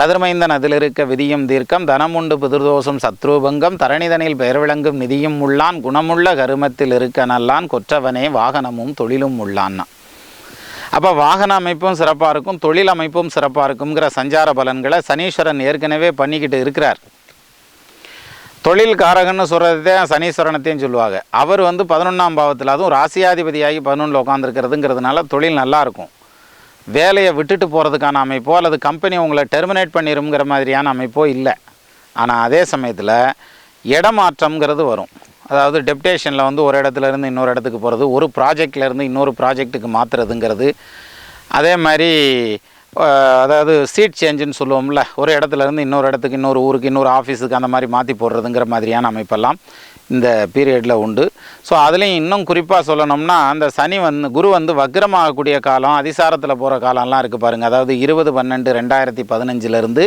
கதிர்மைந்தன் அதில் இருக்க விதியும் தீர்க்கம், தனமுண்டு பிதிர்தோஷம் சத்ருபங்கம், தரணிதனில் பெயர் விளங்கும் நிதியும் உள்ளான், குணமுள்ள கருமத்தில் இருக்க நல்லான், கொற்றவனே வாகனமும் தொழிலும் உள்ளான்னா. அப்போ வாகன அமைப்பும் சிறப்பாக இருக்கும், தொழில் அமைப்பும் சிறப்பாக இருக்குங்கிற சஞ்சார பலன்களை சனீஸ்வரன் ஏற்கனவே பண்ணிக்கிட்டு இருக்கிறார். தொழில் காரகன்னு சொல்கிறதே சனீஸ்வரனத்தையும் சொல்லுவாங்க. அவர் வந்து 11ஆம் பாவத்தில், அதுவும் ராசியாதிபதியாகி 11ல் உட்காந்துருக்கிறதுங்கிறதுனால தொழில் நல்லாயிருக்கும். வேலையை விட்டுட்டு போகிறதுக்கான அமைப்போ அல்லது கம்பெனி உங்களை டெர்மினேட் பண்ணிடுங்கிற மாதிரியான அமைப்போ இல்லை. ஆனால் அதே சமயத்தில் இடமாற்றம்ங்கிறது வரும். அதாவது டெப்டேஷனில் வந்து ஒரு இடத்துலேருந்து இன்னொரு இடத்துக்கு போகிறது, ஒரு ப்ராஜெக்ட்லேருந்து இன்னொரு ப்ராஜெக்ட்டுக்கு மாற்றுறதுங்கிறது. அதே மாதிரி அதாவது சீட் சேஞ்சுன்னு சொல்லுவோம்ல, ஒரு இடத்துலேருந்து இன்னொரு இடத்துக்கு, இன்னொரு ஊருக்கு, இன்னொரு ஆஃபீஸுக்கு அந்த மாதிரி மாற்றி போடுறதுங்கிற மாதிரியான அமைப்பெல்லாம் இந்த பீரியடில் உண்டு. ஸோ அதுலேயும் இன்னும் குறிப்பாக சொல்லணும்னா அந்த குரு வந்து வக்ரமாகக்கூடிய காலம், அதிசாரத்தில் போகிற காலம்லாம் இருக்குது பாருங்கள். அதாவது 20/12/2015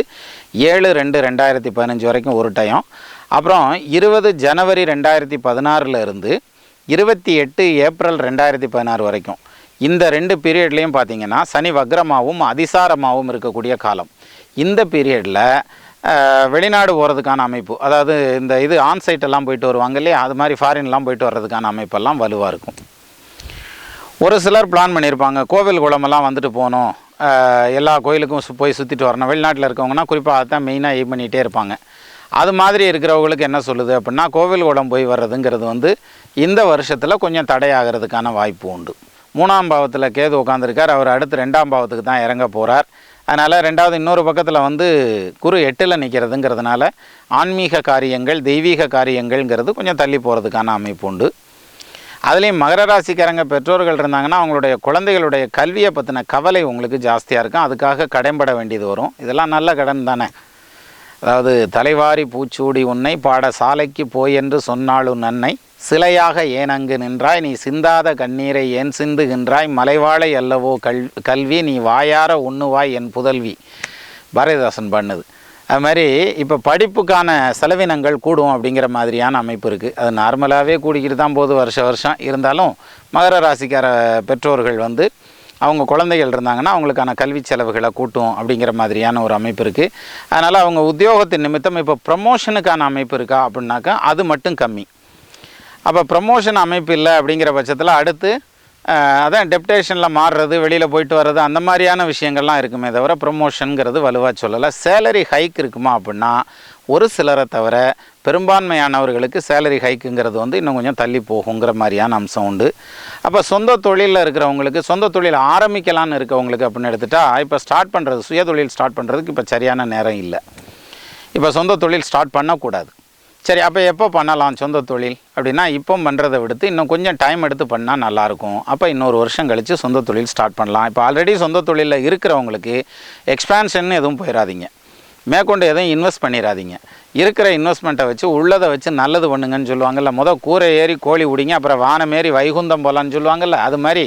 7/2/2015 வரைக்கும் ஒரு டைம், அப்புறம் 20 ஜனவரி 2016 28 ஏப்ரல் 2016 வரைக்கும் இந்த 2 பீரியட்லேயும் பார்த்தீங்கன்னா சனி வக்ரமாகவும் அதிசாரமாகவும் இருக்கக்கூடிய காலம். இந்த பீரியடில் வெளிநாடு போகிறதுக்கான அமைப்பு, அதாவது இந்த ஆன்சைட்டெல்லாம் போயிட்டு வருவாங்க இல்லையா, அது மாதிரி ஃபாரின்லாம் போயிட்டு வர்றதுக்கான அமைப்பெல்லாம் வலுவாக இருக்கும். ஒரு சிலர் பிளான் பண்ணியிருப்பாங்க, கோவில் குளமெல்லாம் வந்துட்டு போகணும், எல்லா கோயிலுக்கும் போய் சுற்றிட்டு வரணும். வெளிநாட்டில் இருக்கவங்கன்னா குறிப்பாக அதுதான் மெயினாக எய்ம் பண்ணிகிட்டே இருப்பாங்க. அது மாதிரி இருக்கிறவங்களுக்கு என்ன சொல்லுது அப்படின்னா, கோவில் குளம் போய் வர்றதுங்கிறது வந்து இந்த வருஷத்தில் கொஞ்சம் தடையாகிறதுக்கான வாய்ப்பு உண்டு. 3ஆம் பாவத்தில் கேது உட்காந்துருக்கார், அவர் அடுத்து 2ஆம் பாவத்துக்கு தான் இறங்க போகிறார். அதனால் ரெண்டாவது இன்னொரு பக்கத்தில் வந்து குரு 8ல் நிற்கிறதுங்கிறதுனால ஆன்மீக காரியங்கள், தெய்வீக காரியங்கள்ங்கிறது கொஞ்சம் தள்ளி போகிறதுக்கான அமைப்பு உண்டு. அதுலேயும் மகர ராசிக்காரங்க பெற்றோர்கள் இருந்தாங்கன்னா அவங்களுடைய குழந்தைகளுடைய கல்வியை பற்றின கவலை உங்களுக்கு ஜாஸ்தியாக இருக்கும். அதுக்காக கடன்பட வேண்டியது வரும். இதெல்லாம் நல்ல கடன் தானே. அதாவது தலைவாரி பூச்சூடி உன்னை பாட சாலைக்கு போய் என்று சொன்னாலும் நன்னை, சிலையாக ஏன் அங்கு நின்றாய், நீ சிந்தாத கண்ணீரை ஏன் சிந்துகின்றாய், மலைவாழை அல்லவோ கல்வி, நீ வாயார உண்ணுவாய் என் புதல்வி, பாரதிதாசன் பண்ணுது. அது மாதிரி இப்போ படிப்புக்கான செலவினங்கள் கூடும் அப்படிங்கிற மாதிரியான அமைப்பு இருக்குது. அது நார்மலாகவே கூடிக்கிட்டு தான் போகுது வருஷம். இருந்தாலும் மகர ராசிக்கார பெற்றோர்கள் வந்து அவங்க குழந்தைகள் இருந்தாங்கன்னா அவங்களுக்கான கல்வி செலவுகளை கூட்டும் அப்படிங்கிற மாதிரியான ஒரு அமைப்பு இருக்குது. அதனால் அவங்க உத்தியோகத்தின் நிமித்தம் இப்போ ப்ரமோஷனுக்கான அமைப்பு இருக்கா அப்படின்னாக்கா அது மட்டும் கம்மி. அப்போ ப்ரமோஷன் அமைப்பு இல்லை அப்படிங்கிற பட்சத்தில் அடுத்து அதான் டெப்டேஷனில் மாறுறது, வெளியில் போயிட்டு வர்றது, அந்த மாதிரியான விஷயங்கள்லாம் இருக்குமே தவிர ப்ரமோஷனுங்கிறது வலுவாக சொல்லலை. சேலரி ஹைக் இருக்குமா அப்படின்னா ஒரு சிலரை தவிர பெரும்பான்மையானவர்களுக்கு சேலரி ஹைக்குங்கிறது வந்து இன்னும் கொஞ்சம் தள்ளி போகுங்கிற மாதிரியான அம்சம் உண்டு. அப்போ சொந்த தொழிலில் இருக்கிறவங்களுக்கு, சொந்த தொழில் ஆரம்பிக்கலான்னு இருக்கவங்களுக்கு அப்படின்னு எடுத்துகிட்டா இப்போ ஸ்டார்ட் பண்ணுறது, சுய தொழில் ஸ்டார்ட் பண்ணுறதுக்கு இப்போ சரியான நேரம் இல்லை. இப்போ சொந்த தொழில் ஸ்டார்ட் பண்ணக்கூடாது. சரி, அப்போ எப்போ பண்ணலாம் சொந்த தொழில் அப்படின்னா, இப்போ பண்ணுறதை விடுத்து இன்னும் கொஞ்சம் டைம் எடுத்து பண்ணால் நல்லாயிருக்கும். அப்போ இன்னொரு வருஷம் கழித்து சொந்த தொழில் ஸ்டார்ட் பண்ணலாம். இப்போ ஆல்ரெடி சொந்த தொழிலில் இருக்கிறவங்களுக்கு எக்ஸ்பேன்ஷன் எதுவும் போயிடாதீங்க, மேற்கொண்டு எதுவும் இன்வெஸ்ட் பண்ணிடாதீங்க. இருக்கிற இன்வெஸ்ட்மெண்ட்டை வச்சு உள்ளதை வச்சு நல்லது பண்ணுங்கன்னு சொல்லுவாங்கள்ல. கூரை ஏறி கோழி விடிங்க, அப்புறம் வானம் ஏறி வைகுந்தம் போகலான்னு சொல்லுவாங்கள்ல. அது மாதிரி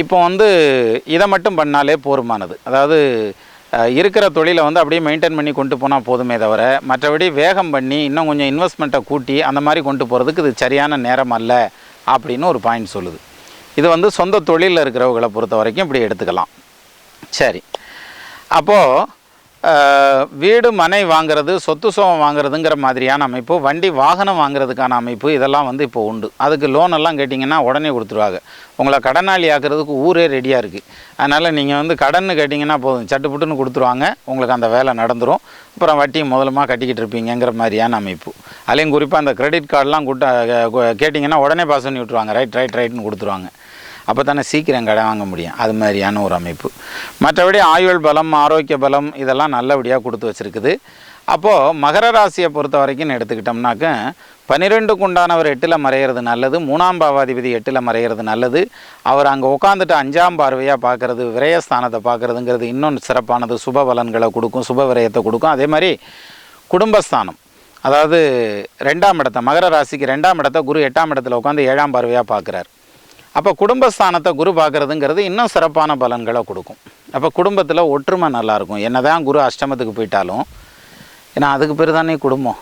இப்போ இதை மட்டும் பண்ணாலே போதுமானது. அதாவது இருக்கிற தொழிலை அப்படியே மெயின்டைன் பண்ணி கொண்டு போனால் போதுமே தவிர, மற்றபடி வேகம் பண்ணி இன்னும் கொஞ்சம் இன்வெஸ்ட்மெண்ட்டை கூட்டி அந்த மாதிரி கொண்டு போகிறதுக்கு இது சரியான நேரம் அல்ல அப்படின்னு ஒரு பாயிண்ட் சொல்லுது. இது சொந்த தொழிலில் இருக்கிறவங்களை பொறுத்த வரைக்கும் இப்படி எடுத்துக்கலாம். சரி, அப்போது வீடு மனை வாங்கிறது, சொத்து சோகம் வாங்குறதுங்கிற மாதிரியான அமைப்பு, வண்டி வாகனம் வாங்குறதுக்கான அமைப்பு இதெல்லாம் இப்போ உண்டு. அதுக்கு லோன் எல்லாம் கேட்டிங்கன்னா உடனே கொடுத்துருவாங்க. உங்களை கடனாளி ஆக்கிறதுக்கு ஊரே ரெடியாக இருக்குது. அதனால் நீங்கள் கடன் கேட்டிங்கன்னா போதும், சட்டுப்புட்டுன்னு கொடுத்துருவாங்க, உங்களுக்கு அந்த வேலை நடந்துடும். அப்புறம் வட்டி முதலமாக கட்டிக்கிட்டு இருப்பீங்கிற மாதிரியான அமைப்பு. அதுலேயும் குறிப்பாக அந்த கிரெடிட் கார்டெலாம் கேட்டிங்கன்னா உடனே பாஸ் பண்ணி விட்ருவாங்க. ரைட்னு கொடுத்துருவாங்க. அப்போ தானே சீக்கிரம் கடை வாங்க முடியும். அது மாதிரியான ஒரு அமைப்பு. மற்றபடி ஆயுள் பலம், ஆரோக்கிய பலம் இதெல்லாம் நல்லபடியாக கொடுத்து வச்சுருக்குது. அப்போது மகர ராசியை பொறுத்த வரைக்கும் எடுத்துக்கிட்டோம்னாக்க, 12க்கு உண்டானவர் 8ல் மறையிறது நல்லது. 3ஆம் பாவாதிபதி 8ல் மறையிறது நல்லது. அவர் அங்கே உட்காந்துட்டு 5ஆம் பார்வையாக பார்க்குறது, விரயஸ்தானத்தை பார்க்குறதுங்கிறது இன்னொன்று சிறப்பானது. சுப பலன்களை கொடுக்கும், சுப விரயத்தை கொடுக்கும். அதே மாதிரி குடும்பஸ்தானம், அதாவது 2ஆம் இடத்தை, மகர ராசிக்கு 2ஆம் இடத்தை குரு 8ஆம் இடத்துல உட்காந்து 7ஆம் பார்வையாக பார்க்குறார். அப்போ குடும்பஸ்தானத்தை குரு பார்க்குறதுங்கிறது இன்னும் சிறப்பான பலன்களை கொடுக்கும். அப்போ குடும்பத்தில் ஒற்றுமை நல்லாயிருக்கும். என்ன தான் குரு அஷ்டமத்துக்கு போயிட்டாலும், ஏன்னா அதுக்கு பேர் தானே குடும்பம்.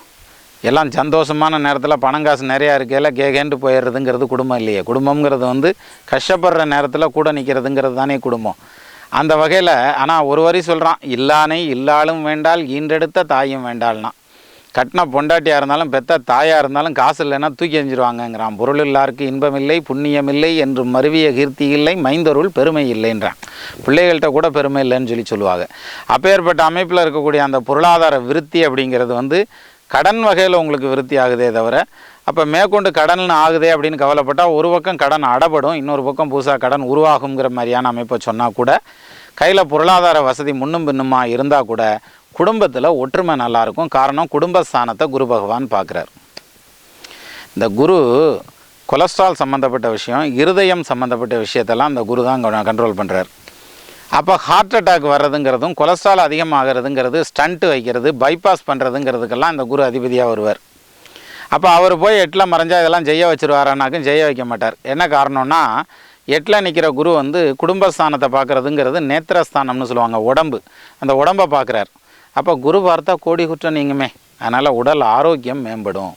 எல்லாம் சந்தோஷமான நேரத்தில் பணங்காசு நிறையா இருக்கையில் கேகேன்ட்டு போயிடுறதுங்கிறது குடும்பம் இல்லையே. குடும்பங்கிறது கஷ்டப்படுற நேரத்தில் கூட நிற்கிறதுங்கிறது தானே குடும்பம். அந்த வகையில் ஆனால் ஒரு வரி சொல்கிறான், இல்லானை இல்லாலும் வேண்டால் ஈன்றெடுத்த தாயும் வேண்டாள்னா. கட்டின பொண்டாட்டியாக இருந்தாலும் பெத்த தாயாக இருந்தாலும் காசு இல்லைன்னா தூக்கி எறிஞ்சிருவாங்கங்கிறான். பொருள் இல்லாருக்கு இன்பமில்லை புண்ணியமில்லை என்று மருவிய கீர்த்தி இல்லை, மைந்தொருள் பெருமை இல்லைன்றான். பிள்ளைகள்கிட்ட கூட பெருமை இல்லைன்னு சொல்லுவாங்க. அப்பேற்பட்ட அமைப்பில் இருக்கக்கூடிய அந்த பொருளாதார விருத்தி அப்படிங்கிறது கடன் வகையில் உங்களுக்கு விருத்தி ஆகுதே தவிர, அப்போ மேற்கொண்டு கடன் ஆகுதே அப்படின்னு கவலைப்பட்டால் ஒரு பக்கம் கடன் அடப்படும், இன்னொரு பக்கம் புதுசாக கடன் உருவாகுங்கிற மாதிரியான அமைப்பை சொன்னால் கூட, கையில் பொருளாதார வசதி முன்னும் பின்னுமா இருந்தால் கூட குடும்பத்தில் ஒற்றுமை நல்லாயிருக்கும். காரணம், குடும்பஸ்தானத்தை குரு பகவான் பார்க்குறார். இந்த குரு கொலஸ்ட்ரால் சம்மந்தப்பட்ட விஷயம், இருதயம் சம்மந்தப்பட்ட விஷயத்தெல்லாம் அந்த குரு தான் கண்ட்ரோல் பண்ணுறார். அப்போ ஹார்ட் அட்டாக் வர்றதுங்கிறதும், கொலஸ்ட்ரால் அதிகமாகிறதுங்கிறது, ஸ்டண்ட்டு வைக்கிறது, பைபாஸ் பண்ணுறதுங்கிறதுக்கெல்லாம் இந்த குரு அதிபதியாக வருவார். அப்போ அவர் போய் 8ல் மறைஞ்சால் இதெல்லாம் செய்ய வச்சுருவாரானாக்கும் செய்ய வைக்க மாட்டார். என்ன காரணம்னா, 8ல் நிற்கிற குரு குடும்பஸ்தானத்தை பார்க்குறதுங்கிறது நேத்திரஸ்தானம்னு சொல்லுவாங்க, உடம்பு. அந்த உடம்பை பார்க்குறார். அப்போ குரு பார்த்தா கோடி குற்றம் நீங்குமே. அதனால் உடல் ஆரோக்கியம் மேம்படும்.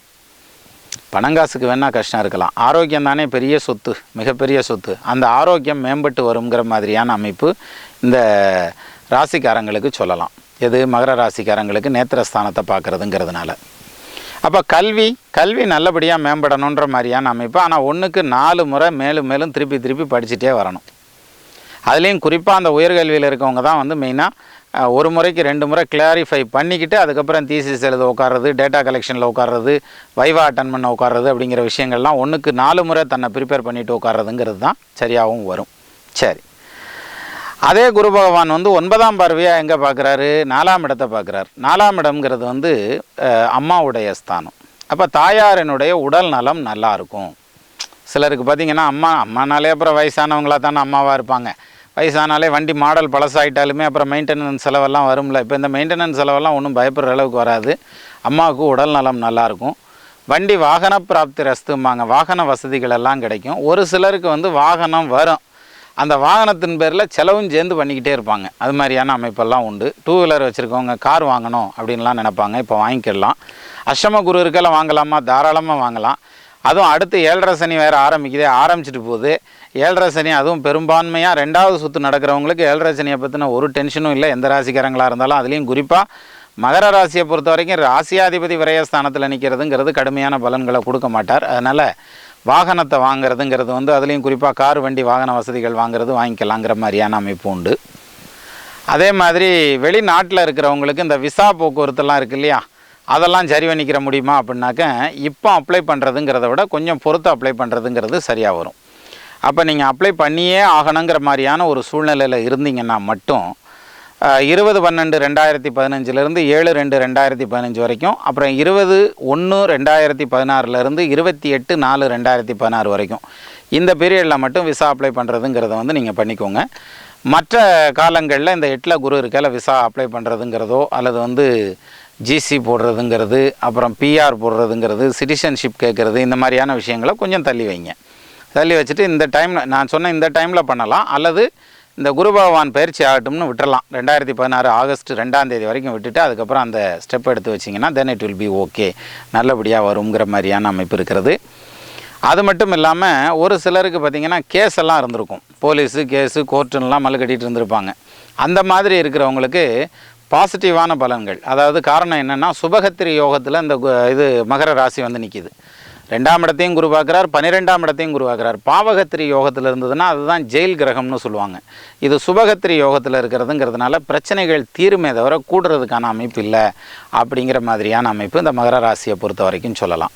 பணங்காசுக்கு வேணால் கஷ்டம் இருக்கலாம், ஆரோக்கியம் தானே பெரிய சொத்து, மிகப்பெரிய சொத்து. அந்த ஆரோக்கியம் மேம்பட்டு வருங்கிற மாதிரியான அமைப்பு இந்த ராசிக்காரங்களுக்கு சொல்லலாம். எது மகர ராசிக்காரங்களுக்கு நேத்திரஸ்தானத்தை பார்க்குறதுங்கிறதுனால. அப்போ கல்வி நல்லபடியாக மேம்படணுன்ற மாதிரியான அமைப்பு. ஆனால் 1க்கு 4 முறை மேலும் திருப்பி படிச்சுட்டே வரணும். அதுலேயும் குறிப்பாக அந்த உயர்கல்வியில் இருக்கவங்க தான் மெயினாக ஒரு முறைக்கு 2 முறை கிளாரிஃபை பண்ணிக்கிட்டு அதுக்கப்புறம் தீசிஸ் எழுத உட்கார்றது, டேட்டா கலெக்ஷனில் உட்கார்றது, வைவா அட்டன் பண்ண உட்கார்றது அப்படிங்கிற விஷயங்கள்லாம் 1க்கு 4 முறை தன்னை ப்ரிப்பேர் பண்ணிவிட்டு உட்கார்றதுங்கிறது தான் சரியாகவும் வரும். சரி, அதே குரு பகவான் 9ஆம் பார்வையாக எங்கே பார்க்குறாரு? 4ஆம் இடத்தை பார்க்குறார். 4ஆம் இடம்ங்கிறது அம்மாவுடைய ஸ்தானம். அப்போ தாயாரினுடைய உடல் நலம் நல்லாயிருக்கும். சிலருக்கு பார்த்திங்கன்னா அம்மானாலே அப்புறம் வயசானவங்களாக தானே அம்மாவாக இருப்பாங்க. வயசானாலே வண்டி மாடல் பழசாயிட்டாலுமே அப்புறம் மெயின்டெனன்ஸ் செலவெல்லாம் வரும்ல. இப்போ இந்த மெயின்டெனன்ஸ் செலவெல்லாம் ஒன்றும் பயப்படுற அளவுக்கு வராது. அம்மாவுக்கு உடல் நலம் நல்லாயிருக்கும். வண்டி வாகன பிராப்தி ரஸ்தும்பாங்க, வாகன வசதிகள் எல்லாம் கிடைக்கும். ஒரு சிலருக்கு வாகனம் வரும், அந்த வாகனத்தின் பேரில் செலவும் சேர்ந்து பண்ணிக்கிட்டே இருப்பாங்க. அது மாதிரியான அமைப்பெல்லாம் உண்டு. 2 வீலர் வச்சுருக்கவங்க கார் வாங்கணும் அப்படின்லாம் நினைப்பாங்க, இப்போ வாங்கிக்கிடலாம். அஷ்டம குரு இருக்கையில் வாங்கலாமா? தாராளமாக வாங்கலாம். அதுவும் அடுத்து 7.5 சனி வேறு ஆரம்பிச்சிட்டு போகுது. 7.5 சனி அதுவும் பெரும்பான்மையாக 2வது சுற்று நடக்கிறவங்களுக்கு 7.5 சனியை பற்றின ஒரு டென்ஷனும் இல்லை, எந்த ராசிக்காரங்களாக இருந்தாலும். அதுலேயும் குறிப்பாக மகர ராசியை பொறுத்த வரைக்கும் ராசியாதிபதி விரயஸ்தானத்தில் நிற்கிறதுங்கிறது கடுமையான பலன்களை கொடுக்க மாட்டார். அதனால் வாகனத்தை வாங்கிறதுங்கிறது அதுலேயும் குறிப்பாக கார் வண்டி வாகன வசதிகள் வாங்கிக்கலாங்கிற மாதிரியான அமைப்பு உண்டு. அதே மாதிரி வெளிநாட்டில் இருக்கிறவங்களுக்கு இந்த விசா போக்குவரத்துலாம் இருக்குது இல்லையா, அதெல்லாம் சரி பண்ணிக்கிற முடியுமா அப்படின்னாக்க, இப்போ அப்ளை பண்ணுறதுங்கிறத விட கொஞ்சம் பொறுத்து அப்ளை பண்ணுறதுங்கிறது சரியாக வரும். அப்போ நீங்கள் அப்ளை பண்ணியே ஆகணுங்கிற மாதிரியான ஒரு சூழ்நிலையில் இருந்தீங்கன்னா மட்டும் 20/12/2015 7/2/2015 வரைக்கும், அப்புறம் 20/1/2016 28/4/2016 வரைக்கும் இந்த பீரியடில் மட்டும் விசா அப்ளை பண்ணுறதுங்கிறத வந்து நீங்கள் பண்ணிக்கோங்க. மற்ற காலங்களில் இந்த 8ல் குரு இருக்கையில் விசா அப்ளை பண்ணுறதுங்கிறதோ அல்லது வந்து ஜிசி போடுறதுங்கிறது, அப்புறம் பிஆர் போடுறதுங்கிறது, சிட்டிசன்ஷிப் கேட்குறது, இந்த மாதிரியான விஷயங்களை கொஞ்சம் தள்ளி வைங்க. தள்ளி வச்சுட்டு இந்த டைமில் நான் சொன்ன இந்த டைமில் பண்ணலாம், அல்லது இந்த குரு பகவான் பயிற்சி ஆகட்டும்னு விட்டுறலாம். 2016 ஆகஸ்ட் 2 வரைக்கும் விட்டுட்டு அதுக்கப்புறம் அந்த ஸ்டெப் எடுத்து வச்சிங்கன்னா then it will be okay, நல்லபடியாக வருங்கிற மாதிரியான அமைப்பு இருக்கிறது. அது மட்டும் இல்லாமல் ஒரு சிலருக்கு பார்த்திங்கன்னா கேஸ் எல்லாம் இருந்திருக்கும், போலீஸு கேஸு கோர்ட்டுன்னெலாம் மல்லு கட்டிகிட்டு இருந்திருப்பாங்க. அந்த மாதிரி இருக்கிறவங்களுக்கு பாசிட்டிவான பலன்கள், அதாவது காரணம் என்னென்னா சுபகத்திரி யோகத்தில் இந்த இது மகர ராசி வந்து நிற்கிது. 2ஆம் இடத்தையும் குரு பார்க்குறார், 12ஆம் இடத்தையும் குரு பார்க்குறார். பாவகத்திரி யோகத்தில் இருந்ததுன்னா அதுதான் ஜெயில் கிரகம்னு சொல்லுவாங்க. இது சுபகத்திரி யோகத்தில் இருக்கிறதுங்கிறதுனால பிரச்சனைகள் தீருமே தவிர கூடுறதுக்கான அமைப்பு இல்லை அப்படிங்கிற மாதிரியான அமைப்பு இந்த மகர ராசியை பொறுத்த வரைக்கும் சொல்லலாம்.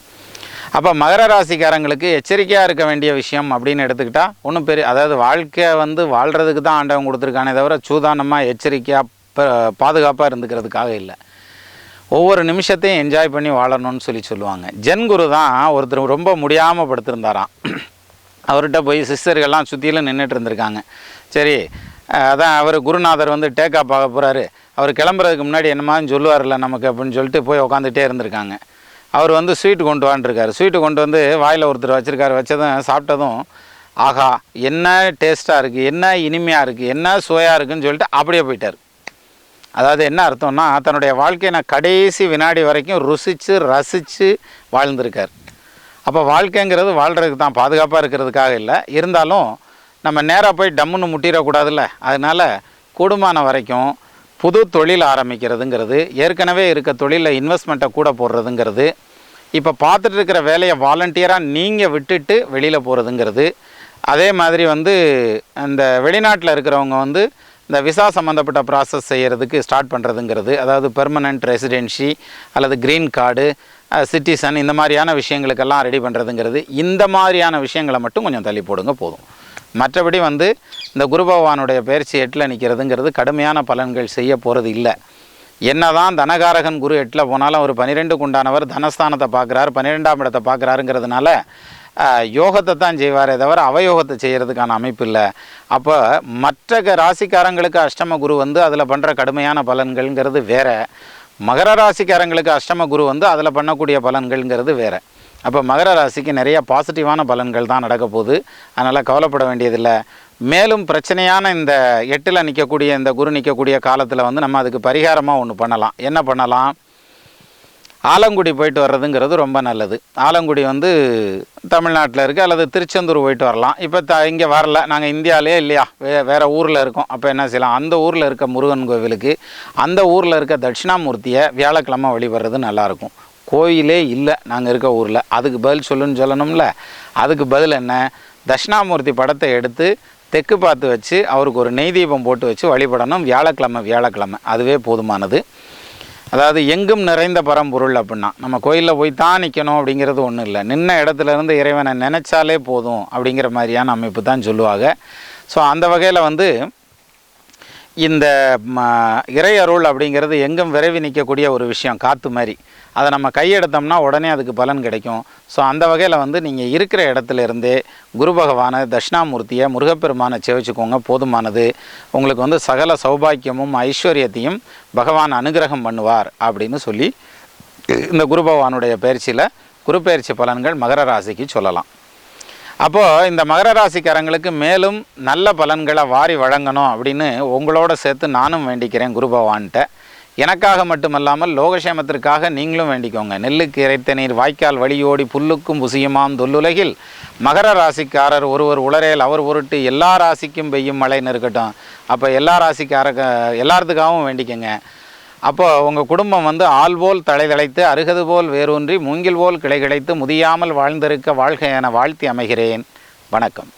அப்போ மகர ராசிக்காரங்களுக்கு எச்சரிக்கையாக இருக்க வேண்டிய விஷயம் அப்படின்னு எடுத்துக்கிட்டால் ஒன்றும் பெரிய, அதாவது வாழ்க்கை வந்து வாழ்கிறதுக்கு தான் ஆண்டவன் கொடுத்துருக்கானே தவிர சூதானமாக எச்சரிக்கையாக பாதுகாப்பாக இருந்துக்கிறதுக்காக இல்லை. ஒவ்வொரு நிமிஷத்தையும் என்ஜாய் பண்ணி வாழணும்னு சொல்லுவாங்க. ஜென்குரு தான் ஒருத்தர் ரொம்ப முடியாமல் படுத்திருந்தாராம். அவர்கிட்ட போய் சிஸ்டர்கள்லாம் சுற்றிலும் நின்றுட்டு இருந்திருக்காங்க. சரி, அதான் அவர் குருநாதர் வந்து டேக்காப் ஆக போகிறாரு, அவர் கிளம்புறதுக்கு முன்னாடி என்னமான்னு சொல்லுவார்ல நமக்கு அப்படின்னு சொல்லிட்டு போய் உட்காந்துட்டே இருந்திருக்காங்க. அவர் வந்து ஸ்வீட்டு கொண்டு வான்ட்டுருக்காரு. ஸ்வீட்டு கொண்டு வந்து வாயில் ஒருத்தர் வச்சுருக்காரு. வச்சதும் சாப்பிட்டதும் ஆஹா என்ன டேஸ்ட்டாக இருக்குது, என்ன இனிமையாக இருக்குது, என்ன சுவையாக இருக்குதுன்னு சொல்லிட்டு அப்படியே போயிட்டார். அதாவது என்ன அர்த்தம்னா தன்னுடைய வாழ்க்கையை நான் கடைசி வினாடி வரைக்கும் ருசித்து ரசித்து வாழ்ந்திருக்கார். அப்போ வாழ்க்கைங்கிறது வாழ்கிறதுக்கு தான், பாதுகாப்பாக இருக்கிறதுக்காக இல்லை. இருந்தாலும் நம்ம நேராக போய் டம்முன்னு முட்டிடக்கூடாதுல்ல. அதனால் கூடுமான வரைக்கும் புது தொழில் ஆரம்பிக்கிறதுங்கிறது, ஏற்கனவே இருக்க தொழிலில் இன்வெஸ்ட்மெண்ட்டை கூட போடுறதுங்கிறது, இப்போ பார்த்துட்டு இருக்கிற வேலையை வாலண்டியராக நீங்கள் விட்டுட்டு வெளியில் போகிறதுங்கிறது, அதே மாதிரி வந்து இந்த வெளிநாட்டில் இருக்கிறவங்க வந்து இந்த விசா சம்மந்தப்பட்ட ப்ராசஸ் செய்கிறதுக்கு ஸ்டார்ட் பண்ணுறதுங்கிறது, அதாவது பெர்மனண்ட் ரெசிடென்சி அல்லது க்ரீன் கார்டு, சிட்டிசன், இந்த மாதிரியான விஷயங்களுக்கெல்லாம் ரெடி பண்ணுறதுங்கிறது, இந்த மாதிரியான விஷயங்களை மட்டும் கொஞ்சம் தள்ளி போடுங்க போதும். மற்றபடி வந்து இந்த குரு பகவானுடைய பயிற்சி 8ல் நிற்கிறதுங்கிறது கடுமையான பலன்கள் செய்ய போகிறது இல்லை. என்ன தான் தனகாரகன் குரு 8ல் போனாலும் அவர் 12க்கு உண்டானவர் தனஸ்தானத்தை பார்க்குறாரு, 12ஆம் இடத்தை பார்க்குறாருங்கிறதுனால யோகத்தை தான் செய்வாரே தவிர அவயோகத்தை செய்கிறதுக்கான அமைப்பு இல்லை. அப்போ மற்ற ராசிக்காரங்களுக்கு அஷ்டம குரு வந்து அதில் பண்ணுற கடுமையான பலன்கள்ங்கிறது வேறு, மகர ராசிக்காரங்களுக்கு அஷ்டம குரு வந்து அதில் பண்ணக்கூடிய பலன்கள்ங்கிறது வேறு. அப்போ மகர ராசிக்கு நிறைய பாசிட்டிவான பலன்கள் தான் நடக்க போகுது. அதனால் கவலைப்பட வேண்டியதில்லை. மேலும் பிரச்சனையான இந்த 8ல் நிற்கக்கூடிய இந்த குரு நிற்கக்கூடிய காலத்தில் வந்து நம்ம அதுக்கு பரிகாரமாக ஒன்று பண்ணலாம். என்ன பண்ணலாம்? ஆலங்குடி போயிட்டு வர்றதுங்கிறது ரொம்ப நல்லது. ஆலங்குடி வந்து தமிழ்நாட்டில் இருக்குது, அல்லது திருச்செந்தூர் போயிட்டு வரலாம். இப்போ இங்கே வரல, நாங்கள் இந்தியாவிலே இல்லையா, வேறு ஊரில் இருக்கோம். அப்போ என்ன செய்யலாம்? அந்த ஊரில் இருக்க முருகன் கோவிலுக்கு, அந்த ஊரில் இருக்க தட்சிணாமூர்த்தியை வியாழக்கிழமை வழிபடுறது நல்லாயிருக்கும். கோயிலே இல்லை நாங்கள் இருக்க ஊரில், அதுக்கு பதில் சொல்லணும்ல. அதுக்கு பதில் என்ன? தட்சிணாமூர்த்தி படத்தை எடுத்து தெற்கு பார்த்து வச்சு அவருக்கு ஒரு நெய் தீபம் போட்டு வச்சு வழிபடணும் வியாழக்கிழமை. அதுவே போதுமானது. அதாவது எங்கும் நிறைந்த பரம்பொருள் அப்படின்னா நம்ம கோயிலில் போய் தான் நிற்கணும் அப்படிங்கிறது ஒன்றும் இல்லை. நின்ன இடத்துலேருந்து இறைவனை நினச்சாலே போதும் அப்படிங்கிற மாதிரியான அமைப்பு தான் சொல்லுவாங்க. ஸோ அந்த வகையில் வந்து இந்த இறை அருள் அப்படிங்கிறது எங்கும் விரைவி நிற்கக்கூடிய ஒரு விஷயம், காற்று மாதிரி. அதை நம்ம கையெடுத்தோம்னா உடனே அதுக்கு பலன் கிடைக்கும். ஸோ அந்த வகையில் வந்து நீங்கள் இருக்கிற இடத்துல இருந்தே குரு பகவானை, தட்சிணாமூர்த்தியை, முருகப்பெருமானை சேவிச்சுக்கோங்க, போதுமானது. உங்களுக்கு வந்து சகல சௌபாக்கியமும் ஐஸ்வர்யத்தையும் பகவான் அனுகிரகம் பண்ணுவார் அப்படின்னு சொல்லி இந்த குரு பகவானுடைய பயிற்சியில் குரு பயிற்சி பலன்கள் மகர ராசிக்கு சொல்லலாம். அப்போது இந்த மகர ராசிக்காரங்களுக்கு மேலும் நல்ல பலன்களை வாரி வழங்கணும் அப்படின்னு உங்களோட சேர்த்து நானும் வேண்டிக்கிறேன் குரு பகவான்கிட்ட. எனக்காக மட்டுமல்லாமல் லோகக்ஷேமத்திற்காக நீங்களும் வேண்டிக்கோங்க. நெல்லுக்கு இறைத்த நீர் வாய்க்கால் வழியோடி புல்லுக்கும் புசியுமாம் தொல்லுலகில் மகர ராசிக்காரர் ஒருவர் உளரேல் அவர் பொருட்டு எல்லா ராசிக்கும் பெய்யும் மழைன்னு இருக்கட்டும். அப்போ எல்லா எல்லாத்துக்காகவும் வேண்டிக்கோங்க. அப்போ உங்கள் குடும்பம் வந்து ஆள் போல் தழைதழைத்து அருகது போல் வேரூன்றி மூங்கில் போல் கிளை கிடைத்து முதியாமல் வாழ்ந்திருக்க வாழ்க என வாழ்த்தி அமைகிறேன். வணக்கம்.